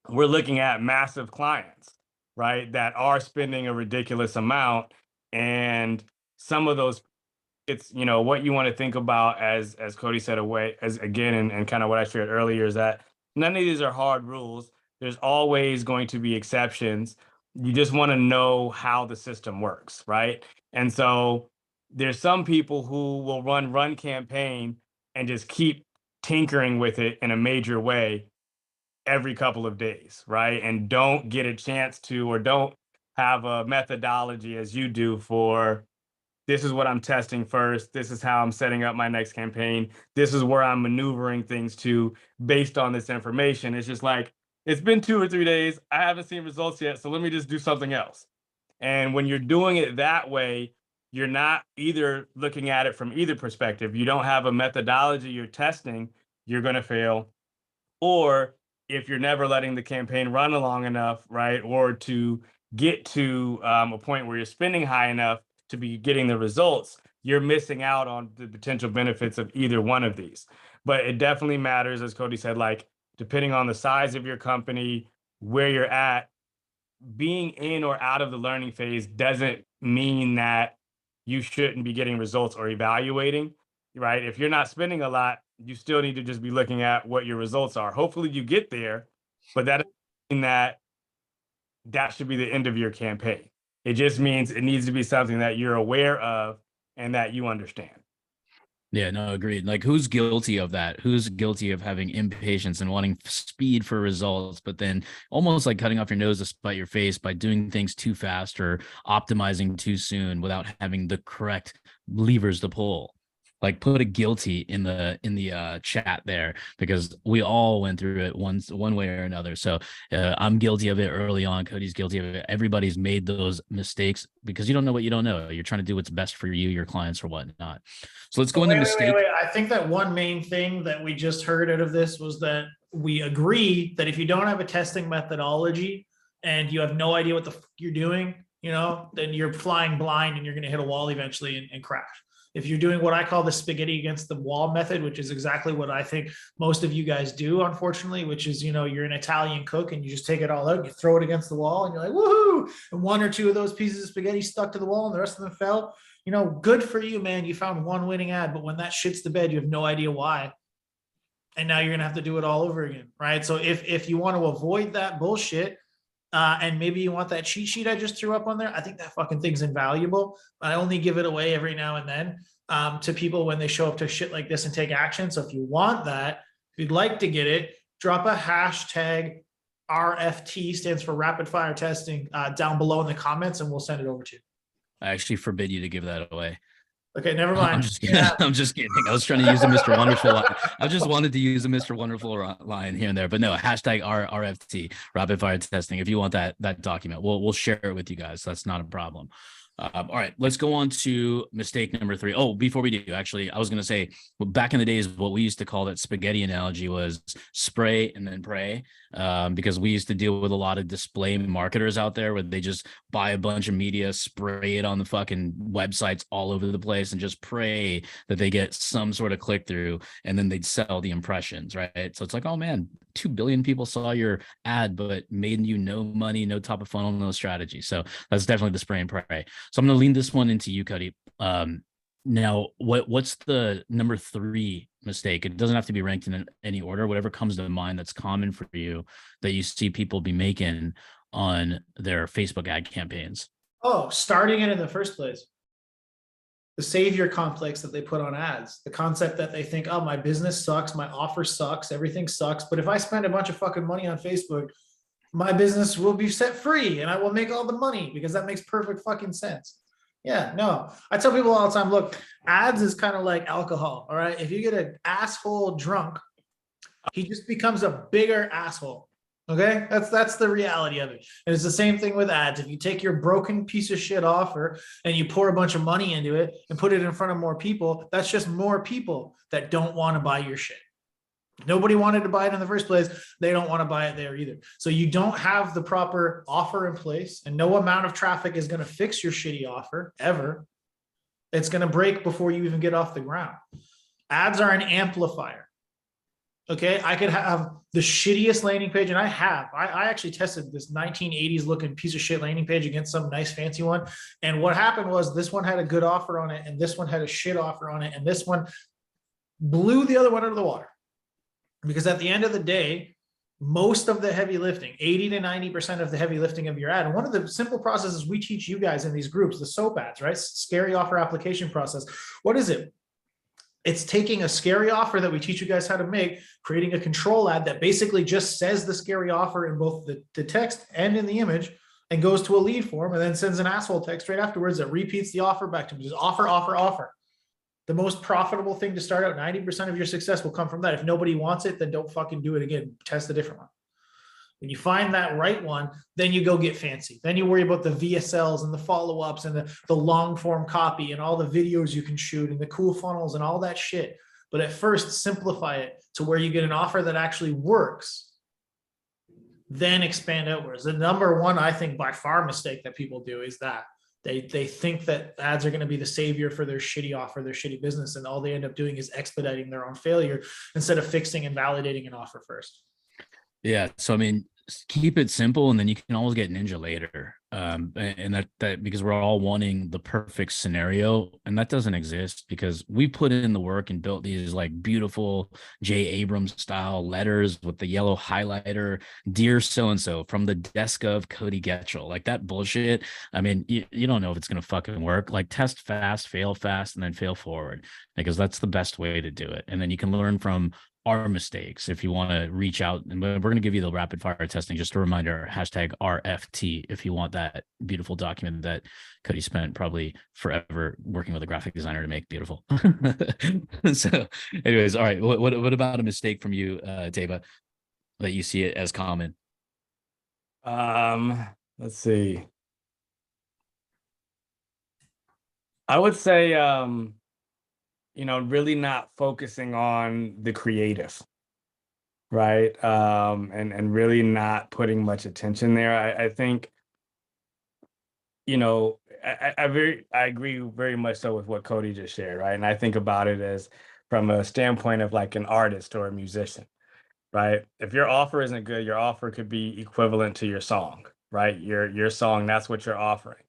we're looking at massive clients, right, that are spending a ridiculous amount. And some of those, it's, you know, what you want to think about, as Cody said, away as again, and kind of what I shared earlier, is that none of these are hard rules. There's always going to be exceptions. You just want to know how the system works, right? And so there's some people who will run campaign and just keep tinkering with it in a major way every couple of days, right? And don't get a chance to, or don't have a methodology as you do for, this is what I'm testing first. This is how I'm setting up my next campaign. This is where I'm maneuvering things to based on this information. It's just like, it's been 2 or 3 days. I haven't seen results yet. So let me just do something else. And when you're doing it that way, you're not either looking at it from either perspective. You don't have a methodology you're testing, you're going to fail. Or if you're never letting the campaign run long enough, right, or to get to a point where you're spending high enough to be getting the results, you're missing out on the potential benefits of either one of these. But it definitely matters, as Cody said, like, depending on the size of your company, where you're at, being in or out of the learning phase doesn't mean that you shouldn't be getting results or evaluating, right? If you're not spending a lot, you still need to just be looking at what your results are. Hopefully you get there, but that doesn't mean that should be the end of your campaign. It just means it needs to be something that you're aware of and that you understand. Yeah, no, agreed. Like, who's guilty of that? Who's guilty of having impatience and wanting speed for results, but then almost like cutting off your nose to spite your face by doing things too fast or optimizing too soon without having the correct levers to pull? Like, put a guilty in the chat there, because we all went through it one way or another. So I'm guilty of it early on. Cody's guilty of it. Everybody's made those mistakes because you don't know what you don't know. You're trying to do what's best for you, your clients, or whatnot. So let's go into mistake. Wait. I think that one main thing that we just heard out of this was that we agree that if you don't have a testing methodology and you have no idea what the fuck you're doing, you know, then you're flying blind and you're going to hit a wall eventually and crash. If you're doing what I call the spaghetti against the wall method, which is exactly what I think most of you guys do, unfortunately, which is, you know, you're an Italian cook and you just take it all out, you throw it against the wall and you're like, woohoo! And 1 or 2 of those pieces of spaghetti stuck to the wall and the rest of them fell. You know, good for you, man. You found one winning ad, but when that shits the bed, you have no idea why. And now you're going to have to do it all over again, right? So if you want to avoid that bullshit, and maybe you want that cheat sheet I just threw up on there, I think that fucking thing's invaluable. I only give it away every now and then to people when they show up to shit like this and take action. So if you want that, if you'd like to get it, drop a hashtag RFT, stands for rapid fire testing, down below in the comments, and we'll send it over to you. I actually forbid you to give that away. Okay, never mind. I'm just kidding. Yeah. I'm just kidding. I was trying to use a Mr. Wonderful line. I just wanted to use a Mr. Wonderful line here and there, but no, hashtag RFT, rapid fire testing. If you want that document, we'll share it with you guys. That's not a problem. All right, let's go on to mistake number 3. Oh, before we do, actually, I was going to say, well, back in the days, what we used to call that spaghetti analogy was spray and then pray, because we used to deal with a lot of display marketers out there where they just buy a bunch of media, spray it on the fucking websites all over the place, and just pray that they get some sort of click through, and then they'd sell the impressions, right? So it's like, oh man, 2 billion people saw your ad, but made you no money, no top of funnel, no strategy. So that's definitely the spray and pray. So I'm going to lean this one into you, Cody. Now, what's the number 3 mistake? It doesn't have to be ranked in any order. Whatever comes to mind that's common for you that you see people be making on their Facebook ad campaigns. Oh, starting it in the first place. The savior complex that they put on ads. The concept that they think, oh, my business sucks, my offer sucks, everything sucks. But if I spend a bunch of fucking money on Facebook, my business will be set free and I will make all the money, because that makes perfect fucking sense. Yeah, no, I tell people all the time, look, ads is kind of like alcohol. All right. If you get an asshole drunk, he just becomes a bigger asshole. Okay. That's the reality of it. And it's the same thing with ads. If you take your broken piece of shit offer and you pour a bunch of money into it and put it in front of more people, that's just more people that don't want to buy your shit. Nobody wanted to buy it in the first place. They don't want to buy it there either. So you don't have the proper offer in place, and no amount of traffic is going to fix your shitty offer ever. It's going to break before you even get off the ground. Ads are an amplifier. Okay, I could have the shittiest landing page, and I have. I actually tested this 1980s looking piece of shit landing page against some nice fancy one. And what happened was this one had a good offer on it, and this one had a shit offer on it, and this one blew the other one out of the water. Because at the end of the day, most of the heavy lifting, 80 to 90% of the heavy lifting of your ad. And one of the simple processes we teach you guys in these groups, the SOAP ads, right? Scary offer application process. What is it? It's taking a scary offer that we teach you guys how to make, creating a control ad that basically just says the scary offer in both the text and in the image, and goes to a lead form, and then sends an asshole text right afterwards that repeats the offer back to me. Just offer, offer, offer. The most profitable thing to start out, 90% of your success will come from that. If nobody wants it, then don't fucking do it again. Test a different one. When you find that right one, then you go get fancy. Then you worry about the VSLs and the follow-ups and the long form copy and all the videos you can shoot and the cool funnels and all that shit. But at first, simplify it to where you get an offer that actually works. Then expand outwards. The number one, I think, by far mistake that people do is that they think that ads are going to be the savior for their shitty offer, their shitty business, and all they end up doing is expediting their own failure instead of fixing and validating an offer first. Yeah. So, I mean, keep it simple, and then you can always get ninja later. And that because we're all wanting the perfect scenario, and that doesn't exist because we put in the work and built these like beautiful J. Abrams style letters with the yellow highlighter, dear so-and-so from the desk of Cody Getchell, like that bullshit. I mean, you don't know if it's going to fucking work. Like test fast, fail fast, and then fail forward, because that's the best way to do it. And then you can learn from our mistakes if you want to reach out, and we're going to give you the rapid fire testing. Just a reminder, hashtag RFT if you want that beautiful document that Cody spent probably forever working with a graphic designer to make beautiful. So anyways, all right, what about a mistake from you, Teva, that you see it as common? Let's see. I would say really not focusing on the creative, right? And really not putting much attention there. I think, I agree very much so with what Cody just shared, right? And I think about it as from a standpoint of like an artist or a musician, right? If your offer isn't good, your offer could be equivalent to your song, right? Your song, that's what you're offering.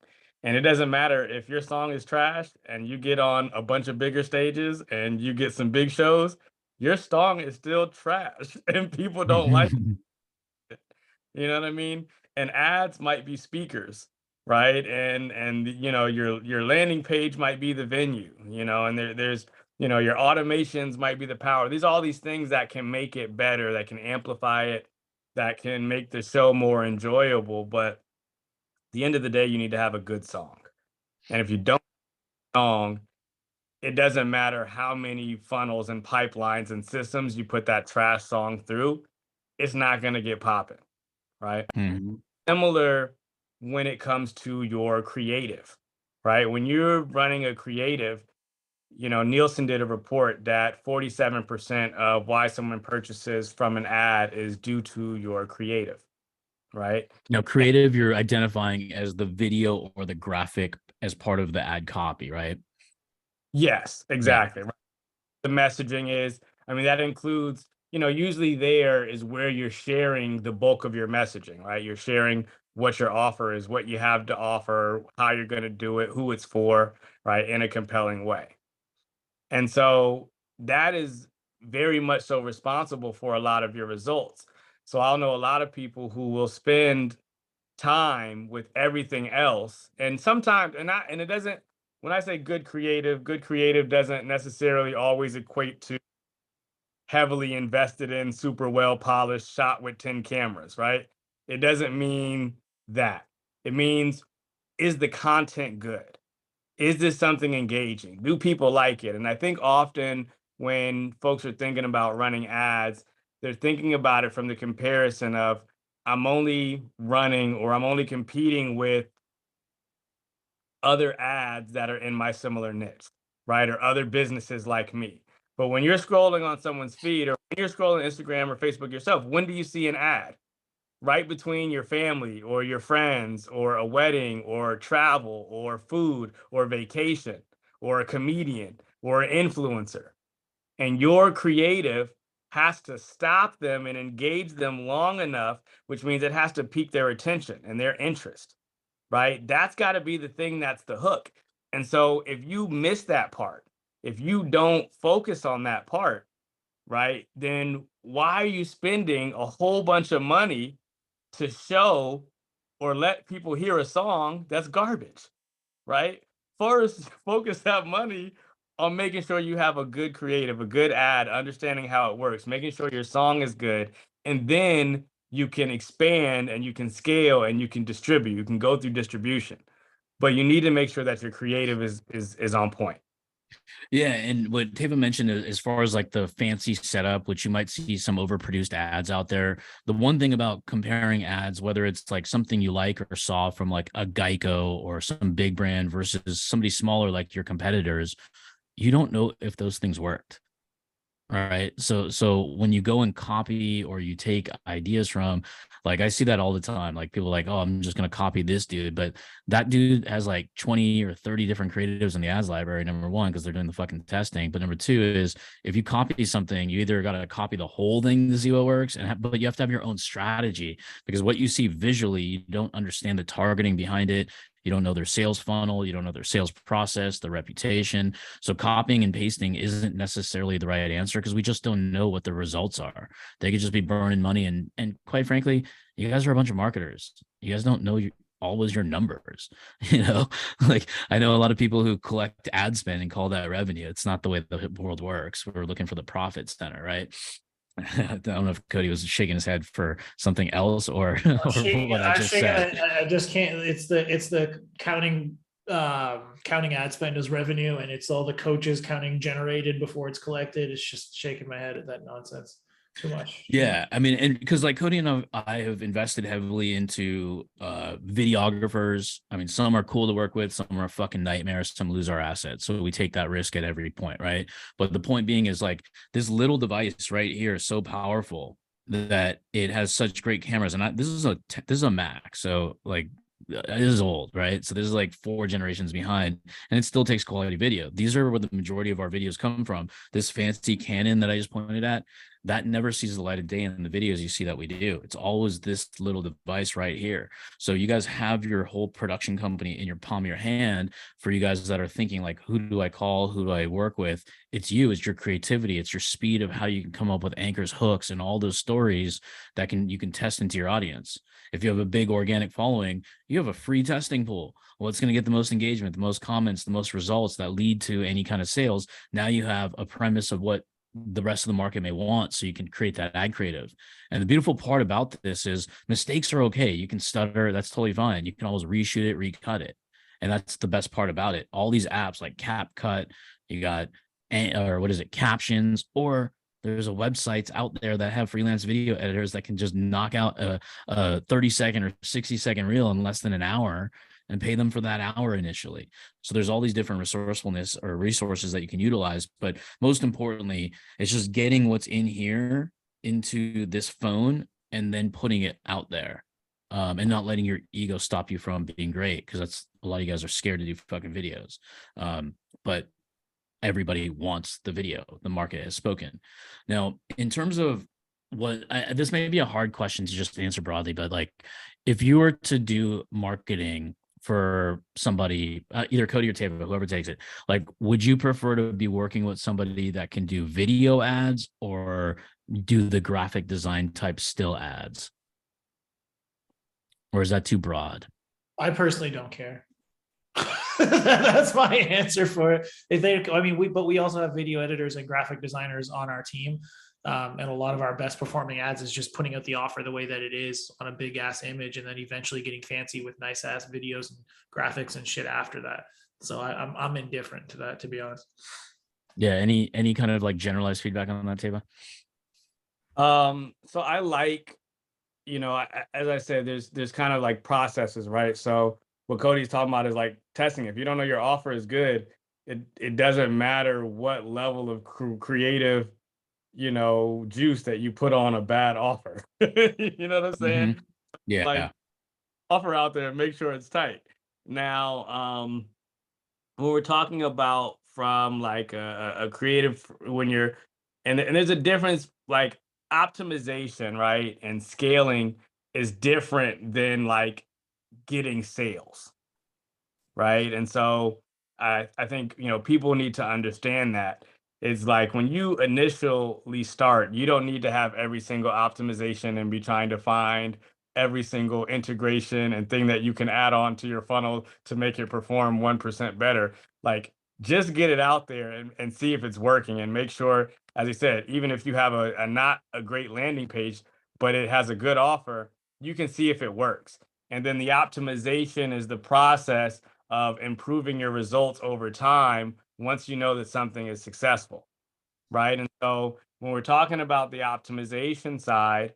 And it doesn't matter if your song is trash and you get on a bunch of bigger stages and you get some big shows, your song is still trash and people don't like it. You know what I mean? And ads might be speakers, right? And your landing page might be the venue, and there's your automations might be the power. These all these things that can make it better, that can amplify it, that can make the show more enjoyable. But the end of the day, you need to have a good song. And if you don't have a song, it doesn't matter how many funnels and pipelines and systems you put that trash song through, it's not going to get popping, right? Mm-hmm. Similar when it comes to your creative, right? When you're running a creative, Nielsen did a report that 47% of why someone purchases from an ad is due to your creative, right? Now, creative, you're identifying as the video or the graphic as part of the ad copy, right? Yes, exactly. Right. The messaging is, that includes, usually there is where you're sharing the bulk of your messaging, right? You're sharing what your offer is, what you have to offer, how you're going to do it, who it's for, right? In a compelling way. And so that is very much so responsible for a lot of your results. So I'll know a lot of people who will spend time with everything else. And sometimes, and it doesn't, when I say good creative doesn't necessarily always equate to heavily invested in, super well polished, shot with 10 cameras, right? It doesn't mean that. It means, is the content good? Is this something engaging? Do people like it? And I think often when folks are thinking about running ads, they're thinking about it from the comparison of, I'm only running or I'm only competing with other ads that are in my similar niche, right? Or other businesses like me. But when you're scrolling on someone's feed, or when you're scrolling Instagram or Facebook yourself, when do you see an ad? Right between your family or your friends or a wedding or travel or food or vacation or a comedian or an influencer. And your creative has to stop them and engage them long enough, which means it has to pique their attention and their interest, right? That's got to be the thing that's the hook. And so if you miss that part, if you don't focus on that part, right, then why are you spending a whole bunch of money to show or let people hear a song that's garbage, right? First, focus that money on making sure you have a good creative, a good ad, understanding how it works, making sure your song is good, and then you can expand and you can scale and you can distribute. You can go through distribution, but you need to make sure that your creative is on point. Yeah, and what Teva mentioned as far as like the fancy setup, which you might see some overproduced ads out there. The one thing about comparing ads, whether it's like something you like or saw from like a Geico or some big brand versus somebody smaller like your competitors, you don't know if those things worked. All right. So when you go and copy or you take ideas from, like I see that all the time. Like people are like, oh, I'm just gonna copy this dude, but that dude has like 20 or 30 different creatives in the ads library. Number one, because they're doing the fucking testing. But number two is if you copy something, you either gotta copy the whole thing to see what works, but you have to have your own strategy because what you see visually, you don't understand the targeting behind it. You don't know their sales funnel. You don't know their sales process, their reputation. So copying and pasting isn't necessarily the right answer because we just don't know what the results are. They could just be burning money. And quite frankly, you guys are a bunch of marketers. You guys don't know always your numbers. Like I know a lot of people who collect ad spend and call that revenue. It's not the way the world works. We're looking for the profit center, right? I don't know if Cody was shaking his head for something else or, what I just said. I just can't. It's the counting ad spend as revenue, and it's all the coaches counting generated before it's collected. It's just shaking my head at that nonsense. Too much. Yeah, I mean, and because like Cody and I have invested heavily into videographers. I mean, some are cool to work with, some are fucking nightmares, some lose our assets. So we take that risk at every point, right? But the point being is like this little device right here is so powerful that it has such great cameras. And this is a Mac, so like this is old, right? So this is like 4 generations behind, and it still takes quality video. These are where the majority of our videos come from. This fancy Canon that I just pointed at, that never sees the light of day in the videos you see that we do. It's always this little device right here. So you guys have your whole production company in your palm of your hand. For you guys that are thinking like, who do I call? Who do I work with? It's you, it's your creativity, it's your speed of how you can come up with anchors, hooks, and all those stories that you can test into your audience. If you have a big organic following, you have a free testing pool. What's going to get the most engagement, the most comments, the most results that lead to any kind of sales? Now you have a premise of what the rest of the market may want, so you can create that ad creative. And the beautiful part about this is mistakes are okay. You can stutter, that's totally fine. You can always reshoot it, recut it, and that's the best part about it. All these apps like CapCut, you got Captions, or there's a websites out there that have freelance video editors that can just knock out a 30-second or 60-second reel in less than an hour and pay them for that hour initially. So there's all these different resourcefulness or resources that you can utilize. But most importantly, it's just getting what's in here into this phone and then putting it out there, and not letting your ego stop you from being great. Because that's a lot of you guys are scared to do fucking videos. But everybody wants the video. The market has spoken. Now, in terms of this may be a hard question to just answer broadly, but like if you were to do marketing for somebody, either Cody or Teva, whoever takes it, like, would you prefer to be working with somebody that can do video ads or do the graphic design type still ads? Or is that too broad? I personally don't care. That's my answer for it. We also have video editors and graphic designers on our team. And a lot of our best performing ads is just putting out the offer the way that it is on a big ass image, and then eventually getting fancy with nice ass videos and graphics and shit after that. So I'm indifferent to that, to be honest. Yeah. Any kind of like generalized feedback on that, Teva? So I like, as I said, there's kind of like processes, right? So what Cody's talking about is like testing. If you don't know your offer is good, it doesn't matter what level of creative, juice that you put on a bad offer. You know what I'm saying? Mm-hmm. Yeah. Like offer out there, make sure it's tight. Now, when we're talking about from like a creative, when you're, and there's a difference like optimization, right? And scaling is different than like getting sales, right? And so I think, you know, people need to understand that. It's like when you initially start, you don't need to have every single optimization and be trying to find every single integration and thing that you can add on to your funnel to make it perform 1% better. Like just get it out there and see if it's working, and make sure, as I said, even if you have a not a great landing page, but it has a good offer, you can see if it works. And then the optimization is the process of improving your results over time once you know that something is successful, right? And so when we're talking about the optimization side,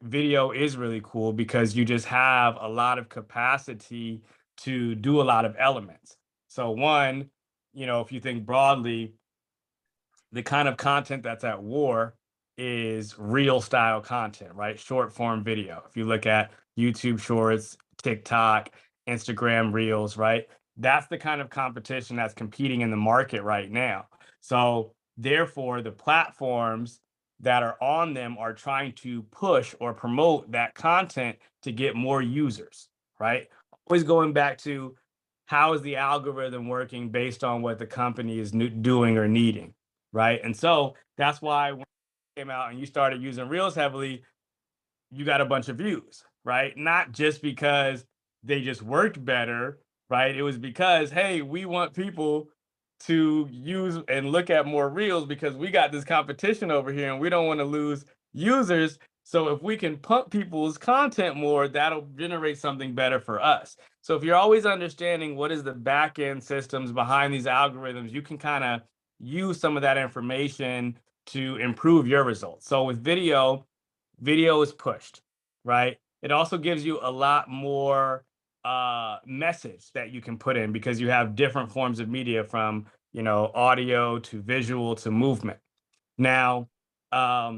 video is really cool because you just have a lot of capacity to do a lot of elements. So one, you know, if you think broadly, the kind of content that's at war is real style content, right? Short form video. If you look at YouTube Shorts, TikTok, Instagram Reels, right? That's the kind of competition that's competing in the market right now. So, therefore, the platforms that are on them are trying to push or promote that content to get more users, right? Always going back to how is the algorithm working based on what the company is doing or needing, right? And so that's why when it came out and you started using Reels heavily, you got a bunch of views, right? Not just because they just worked better, right? It was because, hey, we want people to use and look at more Reels because we got this competition over here and we don't want to lose users. So if we can pump people's content more, that'll generate something better for us. So if you're always understanding what is the back end systems behind these algorithms, you can kind of use some of that information to improve your results. So with video, video is pushed, right? It also gives you a lot more message that you can put in because you have different forms of media, from, you know, audio to visual to movement. Now, a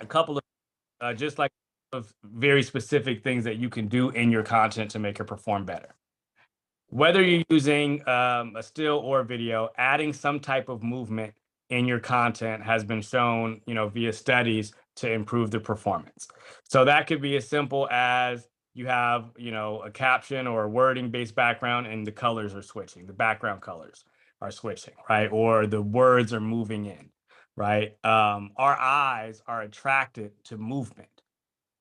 couple of just like of very specific things that you can do in your content to make it perform better. Whether you're using a still or video, adding some type of movement in your content has been shown, you know, via studies to improve the performance. So that could be as simple as you have, you know, a caption or a wording based background and the colors are switching, the background colors are switching, right? Or the words are moving in, right? Our eyes are attracted to movement,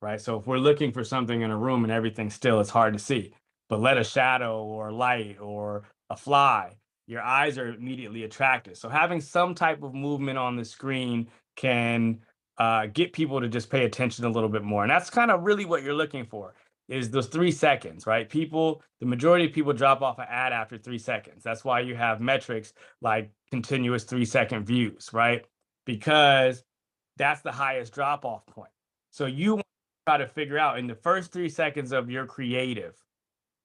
right? So if we're looking for something in a room and everything's still, it's hard to see. But let a shadow or light or a fly, your eyes are immediately attracted. So having some type of movement on the screen can get people to just pay attention a little bit more. And that's kind of really what you're looking for, is those 3 seconds, right? People, the majority of people drop off an ad after 3 seconds. That's why you have metrics like continuous 3-second views, right? Because that's the highest drop off point. So you try to figure out in the first 3 seconds of your creative,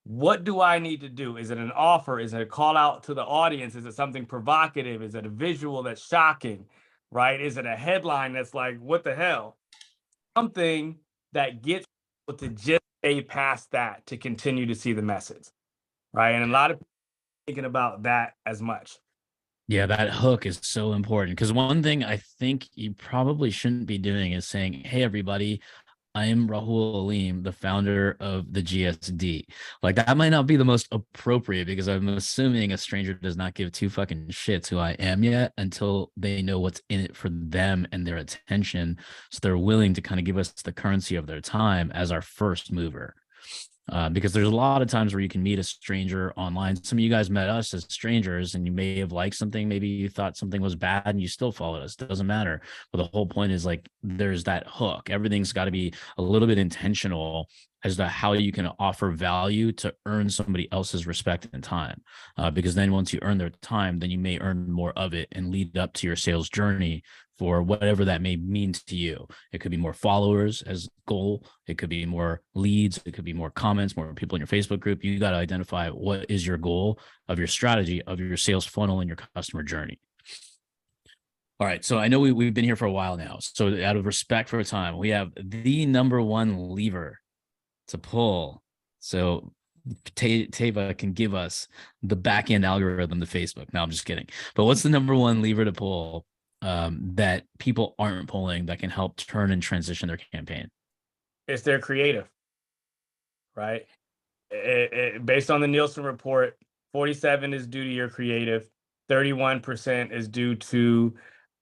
what do I need to do? Is it an offer? Is it a call out to the audience? Is it something provocative? Is it a visual that's shocking, right? Is it a headline that's like, what the hell? Something that gets people to just stay past that to continue to see the message, right? And a lot of people thinking about that as much. Yeah, that hook is so important, because one thing I think you probably shouldn't be doing is saying, "Hey, everybody, I am Rahul Aleem, the founder of the GSD." Like, that might not be the most appropriate, because I'm assuming a stranger does not give two fucking shits who I am yet until they know what's in it for them and their attention. So they're willing to kind of give us the currency of their time as our first mover. Because there's a lot of times where you can meet a stranger online. Some of you guys met us as strangers and you may have liked something. Maybe you thought something was bad and you still followed us. It doesn't matter. But the whole point is, like, there's that hook. Everything's got to be a little bit intentional as to how you can offer value to earn somebody else's respect and time. Because then once you earn their time, then you may earn more of it and lead up to your sales journey for whatever that may mean to you. It could be more followers as goal. It could be more leads. It could be more comments, more people in your Facebook group. You got to identify what is your goal of your strategy, of your sales funnel and your customer journey. All right. So I know we've been here for a while now. So out of respect for time, we have the number one lever to pull. So Teva can give us the back end algorithm to Facebook. No, I'm just kidding. But what's the number one lever to pull that people aren't pulling that can help turn and transition their campaign? It's their creative, right? Based on the Nielsen report, 47 is due to your creative, 31% is due to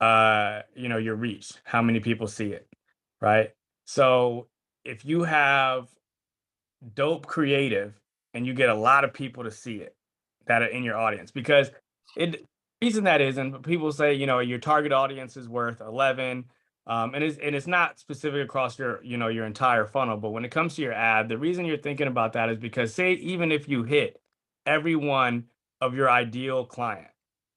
your reach, how many people see it, right? So if you have dope creative and you get a lot of people to see it that are in your audience, because it reason that is, and people say, your target audience is worth 11, and it's not specific across your entire funnel, but when it comes to your ad, the reason you're thinking about that is because, say, even if you hit every one of your ideal client,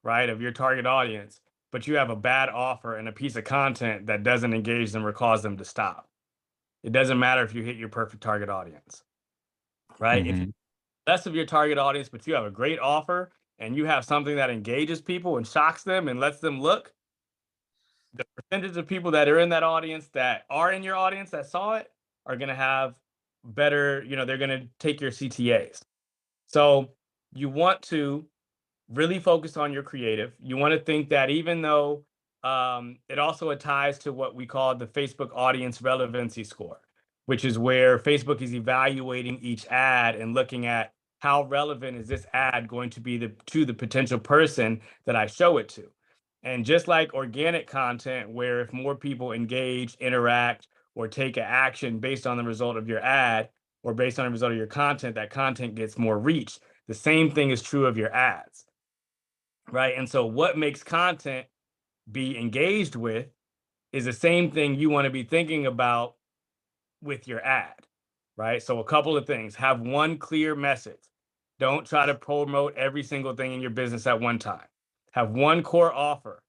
right, of your target audience, but you have a bad offer and a piece of content that doesn't engage them or cause them to stop, it doesn't matter if you hit your perfect target audience, right? If Mhm. less of your target audience, but you have a great offer and you have something that engages people and shocks them and lets them look, the percentage of people that are in that audience that are in your audience that saw it are going to have better, they're going to take your CTAs. So you want to really focus on your creative. You want to think that even though it also ties to what we call the Facebook audience relevancy score, which is where Facebook is evaluating each ad and looking at how relevant is this ad going to be to the potential person that I show it to. And just like organic content, where if more people engage, interact, or take an action based on the result of your ad or based on the result of your content, that content gets more reach. The same thing is true of your ads, right? And so what makes content be engaged with is the same thing you want to be thinking about with your ad, right? So a couple of things: have one clear message. Don't try to promote every single thing in your business at one time. Have one core offer.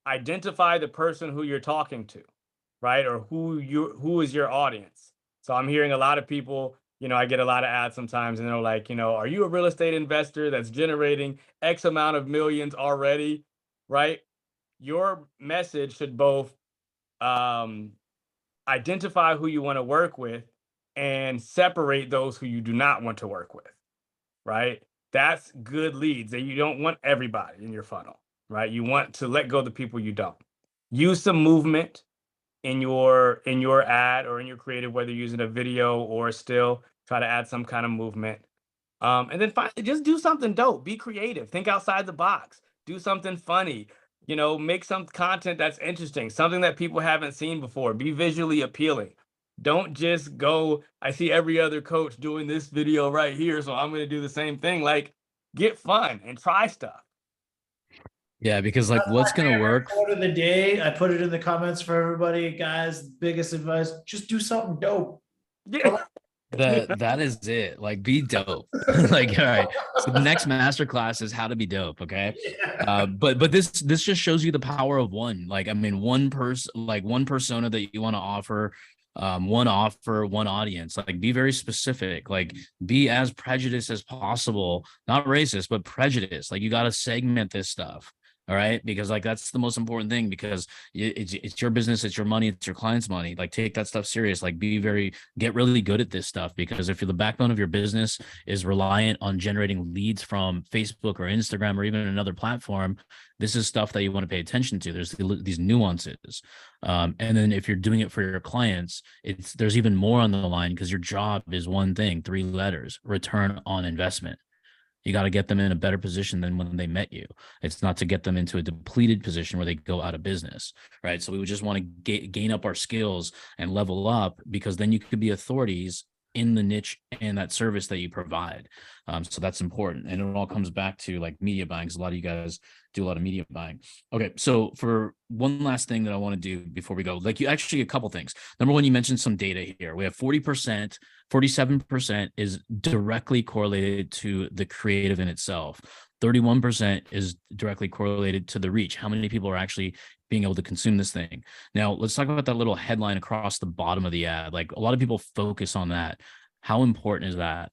Identify the person who you're talking to, right? Or who is your audience. So I'm hearing a lot of people, I get a lot of ads sometimes and they're like, are you a real estate investor that's generating X amount of millions already, right? Your message should both um, identify who you want to work with and separate those who you do not want to work with, right? That's good leads. And you don't want everybody in your funnel, right? You want to let go of the people you don't. Use some movement in your ad or in your creative, whether you're using a video or a still. Try to add some kind of movement. And then finally, just do something dope. Be creative. Think outside the box. Do something funny. Make some content that's interesting, something that people haven't seen before. Be visually appealing. Don't just go, I see every other coach doing this video right here, so I'm going to do the same thing. Like, get fun and try stuff. Yeah, because like That's my what's gonna favorite work. quote of the day. I put it in the comments for everybody. Guys, biggest advice, just do something dope. Yeah. That is it. Like, be dope. Like, all right. So the next master class is how to be dope. Okay. But this just shows you the power of one. Like, I mean, one person, like one persona that you want to offer, one offer, one audience. Like, be very specific. Like, be as prejudiced as possible. Not racist, but prejudiced. Like, you got to segment this stuff. All right, because like that's the most important thing, because it's your business, it's your money, it's your client's money. Like, take that stuff serious. Like, get really good at this stuff, because if you're the backbone of your business is reliant on generating leads from Facebook or Instagram or even another platform, this is stuff that you want to pay attention to. There's these nuances. And then if you're doing it for your clients, there's even more on the line, because your job is one thing, 3 letters: return on investment. You got to get them in a better position than when they met you. It's not to get them into a depleted position where they go out of business, right? So we would just want to gain up our skills and level up, because then you could be authorities in the niche and that service that you provide. So that's important. And it all comes back to like media buying, because a lot of you guys do a lot of media buying. Okay, so for one last thing that I want to do before we go, like you actually a couple things. Number one, you mentioned some data here. We have 40%, 47% is directly correlated to the creative in itself. 31% is directly correlated to the reach. How many people are actually being able to consume this thing? Now, let's talk about that little headline across the bottom of the ad. Like, a lot of people focus on that. How important is that?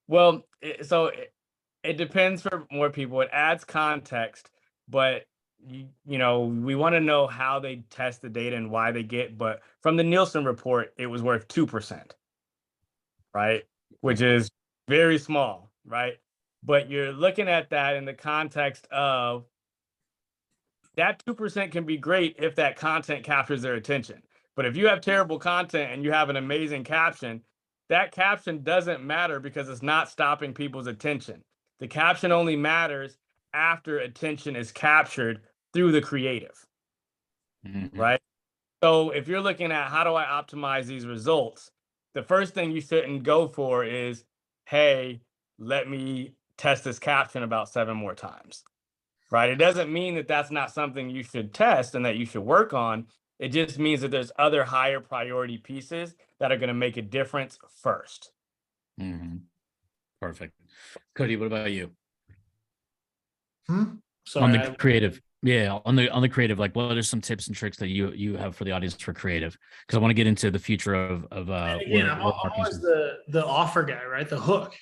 Well, it depends for more people. It adds context, but we want to know how they test the data and why they get. But from the Nielsen report, it was worth 2%, right? Which is very small, right? But you're looking at that in the context of that 2% can be great if that content captures their attention. But if you have terrible content and you have an amazing caption, that caption doesn't matter because it's not stopping people's attention. The caption only matters after attention is captured through the creative, right? So if you're looking at how do I optimize these results, the first thing you shouldn't go for is, hey, let me test this caption about 7 more times, right? It doesn't mean that that's not something you should test and that you should work on. It just means that there's other higher priority pieces that are going to make a difference first. Perfect. Cody, what about you? Sorry, On the creative. Yeah, on the creative, like what are some tips and tricks that you have for the audience for creative? Because I want to get into the future of again, I'm always the offer guy, right? The hook.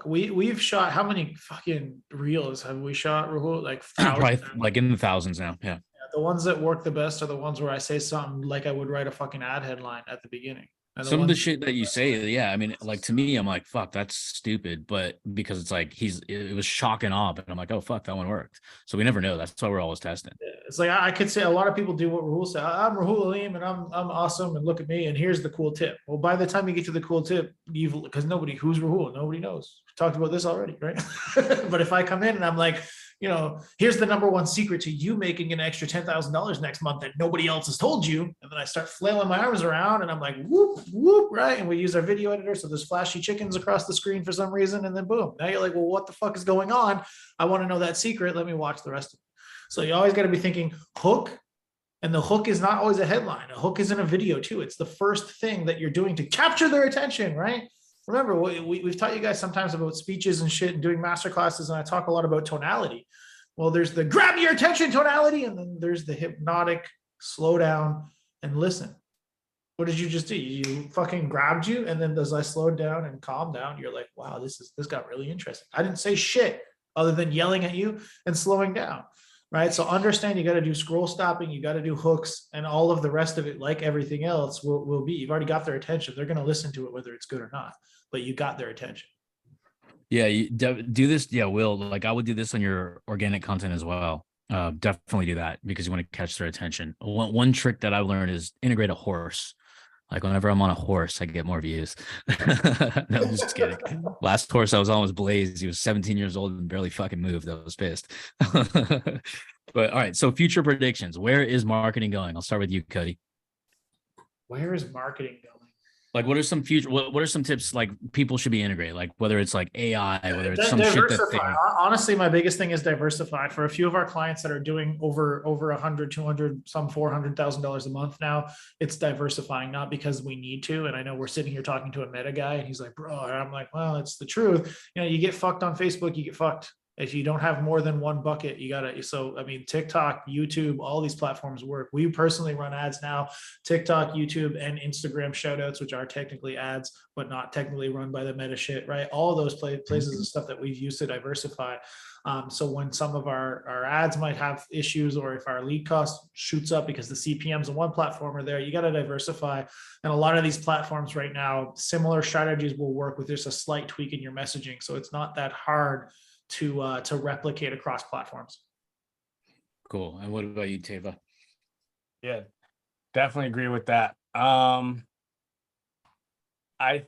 We've shot, how many fucking reels have we shot, Rahul? Like probably thousands. like in the thousands now. Yeah. The ones that work the best are the ones where I say something like I would write a fucking ad headline at the beginning. And Some of the shit that you say, yeah, I mean, like to me, I'm like, fuck, that's stupid. But because it's like it was shock and awe, and I'm like, oh fuck, that one worked. So we never know. That's why we're always testing. It's like I could say a lot of people do what Rahul said. I'm Rahul Aleem and I'm awesome and look at me and here's the cool tip. Well, by the time you get to the cool tip, because who's Rahul? Nobody knows. We talked about this already, right? But if I come in and I'm like, here's the number one secret to you making an extra $10,000 next month that nobody else has told you. And then I start flailing my arms around and I'm like, whoop, whoop, right? And we use our video editor. So there's flashy chickens across the screen for some reason. And then boom, now you're like, well, what the fuck is going on? I want to know that secret. Let me watch the rest of it. So you always got to be thinking hook. And the hook is not always a headline. A hook is in a video too. It's the first thing that you're doing to capture their attention, right? Remember, we've taught you guys sometimes about speeches and shit and doing master classes, and I talk a lot about tonality. Well, there's the grab your attention tonality, and then there's the hypnotic slow down and listen. What did you just do? You fucking grabbed you, and then as I slowed down and calmed down, you're like, wow, this got really interesting. I didn't say shit other than yelling at you and slowing down. Right. So understand you got to do scroll stopping, you got to do hooks, and all of the rest of it, like everything else, will be. You've already got their attention. They're going to listen to it, whether it's good or not, but you got their attention. Yeah, you do this. Yeah, Will, like I would do this on your organic content as well. Definitely do that because you want to catch their attention. One trick that I've learned is integrate a horse. Like whenever I'm on a horse, I get more views. No, I'm just kidding. Last horse I was on was Blaze. He was 17 years old and barely fucking moved. I was pissed. But all right. So future predictions. Where is marketing going? I'll start with you, Cody. Where is marketing going? Like, what are some future? What are some tips like people should be integrated? Like whether it's like AI, whether it's some shit that they... Honestly, my biggest thing is diversify. For a few of our clients that are doing over 100, 200, some $400,000 a month now, it's diversifying, not because we need to. And I know we're sitting here talking to a meta guy, and he's like, bro, and I'm like, well, it's the truth. You get fucked on Facebook, you get fucked. If you don't have more than one bucket, you gotta. So I mean, TikTok, YouTube, all these platforms work. We personally run ads now, TikTok, YouTube, and Instagram shoutouts, which are technically ads, but not technically run by the meta shit, right? All those places and stuff that we've used to diversify. So when some of our ads might have issues, or if our lead cost shoots up because the CPMs on one platform are there, you got to diversify. And a lot of these platforms right now, similar strategies will work with just a slight tweak in your messaging. So it's not that hard to replicate across platforms. Cool. And what about you, Teva? Yeah, definitely agree with that. I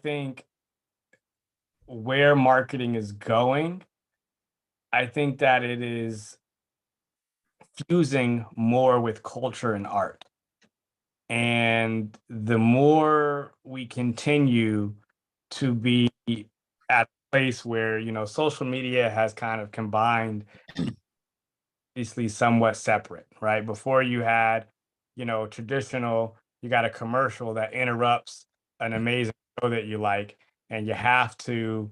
think where marketing is going, I think that it is fusing more with culture and art. And the more we continue to be at a place where, social media has kind of combined, obviously somewhat separate, right? Before you had, traditional, you got a commercial that interrupts an amazing show that you like, and you have to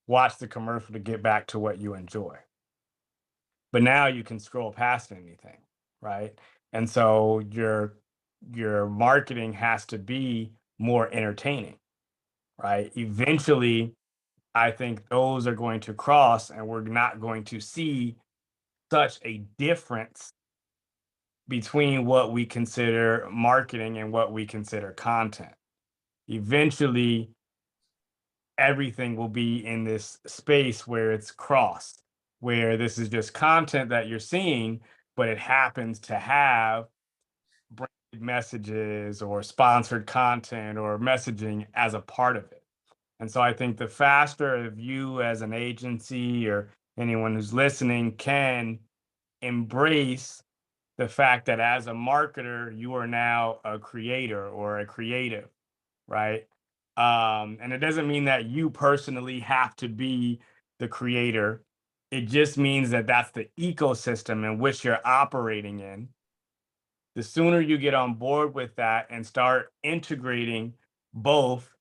watch the commercial to get back to what you enjoy. But now you can scroll past anything, right? And so your marketing has to be more entertaining, right? Eventually, I think those are going to cross, and we're not going to see such a difference between what we consider marketing and what we consider content. Eventually, everything will be in this space where it's crossed, where this is just content that you're seeing, but it happens to have branded messages or sponsored content or messaging as a part of it. And so I think the faster if you as an agency or anyone who's listening can embrace the fact that as a marketer, you are now a creator or a creative, right? And it doesn't mean that you personally have to be the creator. It just means that that's the ecosystem in which you're operating in. The sooner you get on board with that and start integrating both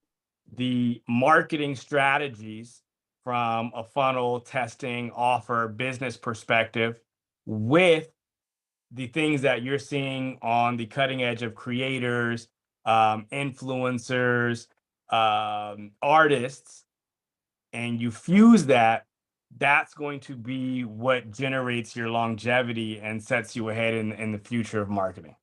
the marketing strategies from a funnel, testing, offer, business perspective with the things that you're seeing on the cutting edge of creators, influencers, artists, and you fuse that, that's going to be what generates your longevity and sets you ahead in the future of marketing.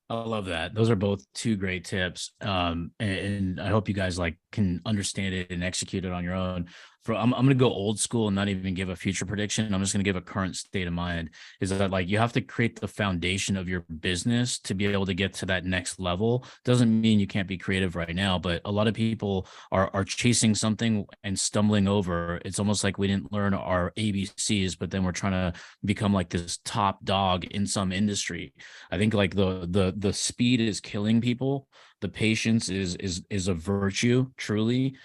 I love that. Those are both two great tips. And I hope you guys like can understand it and execute it on your own. I'm going to go old school and not even give a future prediction. I'm just going to give a current state of mind. Is that like you have to create the foundation of your business to be able to get to that next level. Doesn't mean you can't be creative right now, but a lot of people are chasing something and stumbling over. It's almost like we didn't learn our ABCs, but then we're trying to become like this top dog in some industry. I think like the speed is killing people. The patience is a virtue, truly,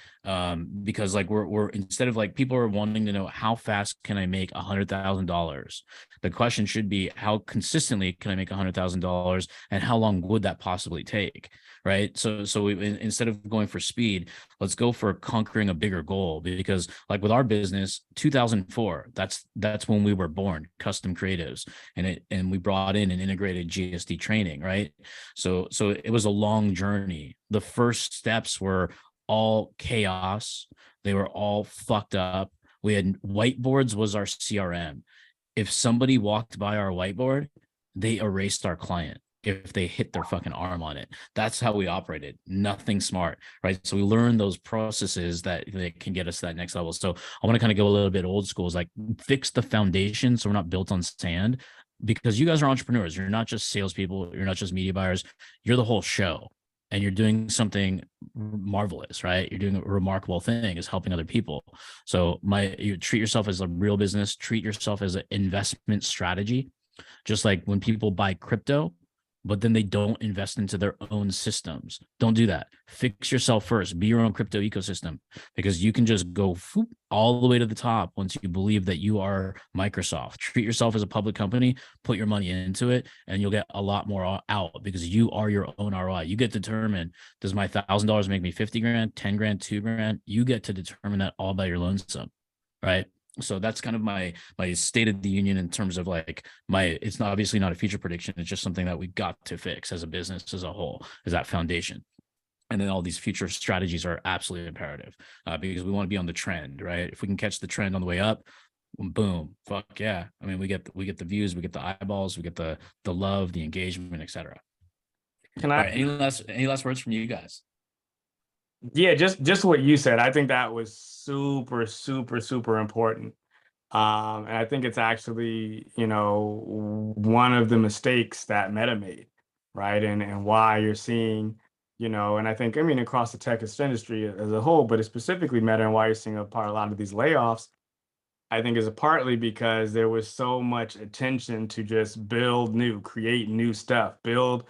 because like we're instead of like people are wanting to know how fast can I make $100,000. The question should be how consistently can I make $100,000, and how long would that possibly take, right? So instead of going for speed, let's go for conquering a bigger goal. Because like with our business, 2004, that's when we were born, Custom Creatives, and we brought in an integrated GSD training, right? So it was a long journey. The first steps were all chaos. They were all fucked up. We had whiteboards was our CRM. If somebody walked by our whiteboard, they erased our client if they hit their fucking arm on it. That's how we operated. Nothing smart, right? So we learned those processes that can get us to that next level. So I want to kind of go a little bit old school, is like fix the foundation so we're not built on sand, because you guys are entrepreneurs. You're not just salespeople. You're not just media buyers. You're the whole show, and you're doing something marvelous, right? You're doing a remarkable thing, is helping other people. So you treat yourself as a real business, treat yourself as an investment strategy. Just like when people buy crypto, but then they don't invest into their own systems. Don't do that. Fix yourself first. Be your own crypto ecosystem, because you can just go all the way to the top once you believe that you are Microsoft. Treat yourself as a public company, put your money into it, and you'll get a lot more out, because you are your own ROI. You get to determine, does my $1,000 make me 50 grand, 10 grand, 2 grand? You get to determine that all by your lonesome, right? So that's kind of my state of the union in terms of like it's not obviously not a future prediction. It's just something that we got to fix as a business as a whole, is that foundation. And then all these future strategies are absolutely imperative, because we want to be on the trend, right? If we can catch the trend on the way up, boom, fuck yeah. I mean, we get the views, we get the eyeballs, we get the love, the engagement, etc. Can I? All right, any last words from you guys? Yeah, just what you said. I think that was super, super, super important. And I think it's actually, one of the mistakes that Meta made, right? And why you're seeing, and I think, across the tech industry as a whole, but it's specifically Meta, and why you're seeing a lot of these layoffs, I think is partly because there was so much attention to just build new, create new stuff, build,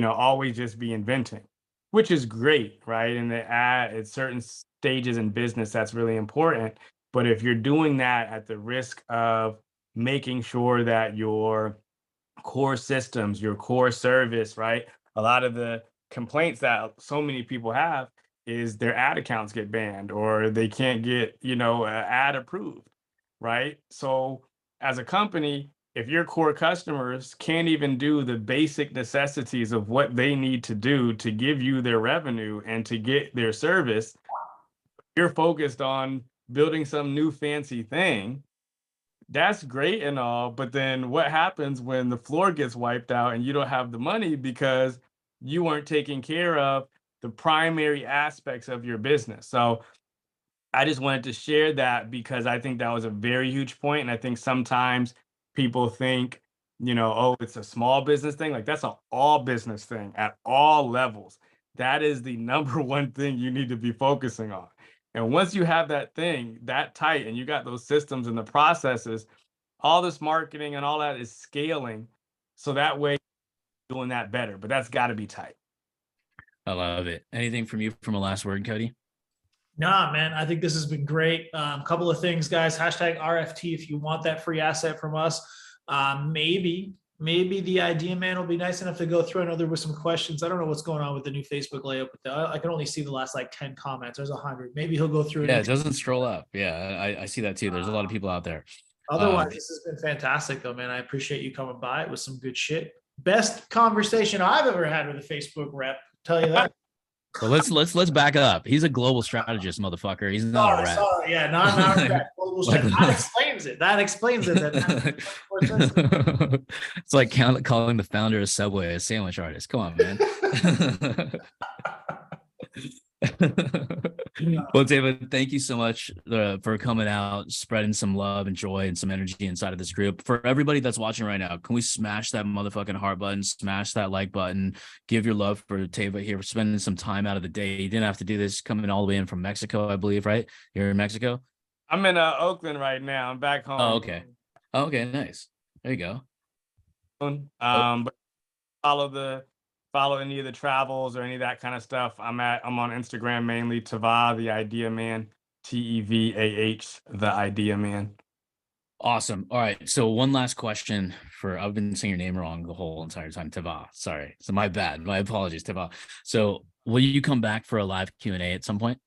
always just be inventing, which is great, right? And at certain stages in business, that's really important. But if you're doing that at the risk of making sure that your core systems, your core service, right? A lot of the complaints that so many people have is their ad accounts get banned, or they can't get, ad approved, right? So as a company, if your core customers can't even do the basic necessities of what they need to do to give you their revenue and to get their service, you're focused on building some new fancy thing. That's great and all, but then what happens when the floor gets wiped out and you don't have the money because you weren't taking care of the primary aspects of your business? So I just wanted to share that, because I think that was a very huge point. And I think sometimes people think oh, it's a small business thing. Like that's an all business thing at all levels. That is the number one thing you need to be focusing on. And once you have that thing that tight and you got those systems and the processes, all this marketing and all that is scaling. So that way you're doing that better, but that's got to be tight. I love it. Anything from you from a last word, Cody? Nah, man, I think this has been great. Couple of things, guys. Hashtag RFT if you want that free asset from us. Maybe the idea man will be nice enough to go through. I know there were some questions. I don't know what's going on with the new Facebook layout, but I can only see the last like 10 comments. There's 100. Maybe he'll go through. Yeah, it doesn't scroll up. Yeah, I see that too. There's a lot of people out there. Otherwise, this has been fantastic though, man. I appreciate you coming by. It was some good shit. Best conversation I've ever had with a Facebook rep. Tell you that. Well, let's back up. He's a global strategist, motherfucker. He's not a rep. Sorry. Yeah, not a rep. Global strategist. That explains it. It's like calling the founder of Subway a sandwich artist. Come on, man. Well, David, thank you so much for coming out, spreading some love and joy and some energy inside of this group. For everybody that's watching right now, can we smash that motherfucking heart button, smash that like button, give your love for Teva here for spending some time out of the day. You didn't have to do this coming all the way in from Mexico, I believe, right? You're in Mexico? I'm in Oakland right now. I'm back home. Oh, okay. Oh, okay, nice. There you go. But follow any of the travels or any of that kind of stuff. I'm on Instagram mainly, Tavah the Idea Man, TEVAH the Idea Man. Awesome. All right. So one last question I've been saying your name wrong the whole entire time. Tavah. Sorry. So my bad. My apologies, Tavah. So will you come back for a live Q&A at some point?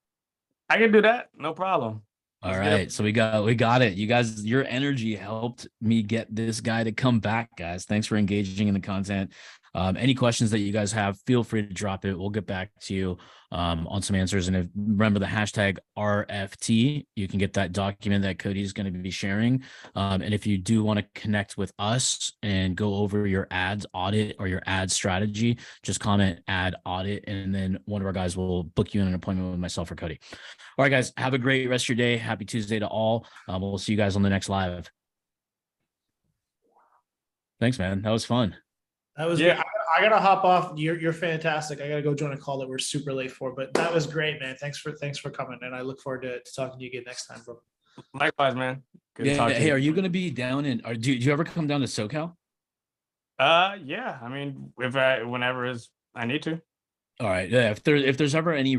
I can do that. No problem. All right. So we got it. You guys, your energy helped me get this guy to come back, guys. Thanks for engaging in the content. Any questions that you guys have, feel free to drop it. We'll get back to you on some answers. And remember the hashtag RFT. You can get that document that Cody's going to be sharing. And if you do want to connect with us and go over your ads audit or your ad strategy, just comment ad audit. And then one of our guys will book you in an appointment with myself or Cody. All right, guys, have a great rest of your day. Happy Tuesday to all. We'll see you guys on the next live. Thanks, man. That was fun. That was Yeah. I gotta hop off. You're fantastic. I gotta go join a call that we're super late for, but that was great, man. Thanks for coming, and I look forward to talking to you again next time, bro. Likewise, man. Good to Yeah. talk to Hey, you. are you going to be down in? Do you ever come down to SoCal? Yeah. I mean, whenever I need to. All right. Yeah. If there's ever any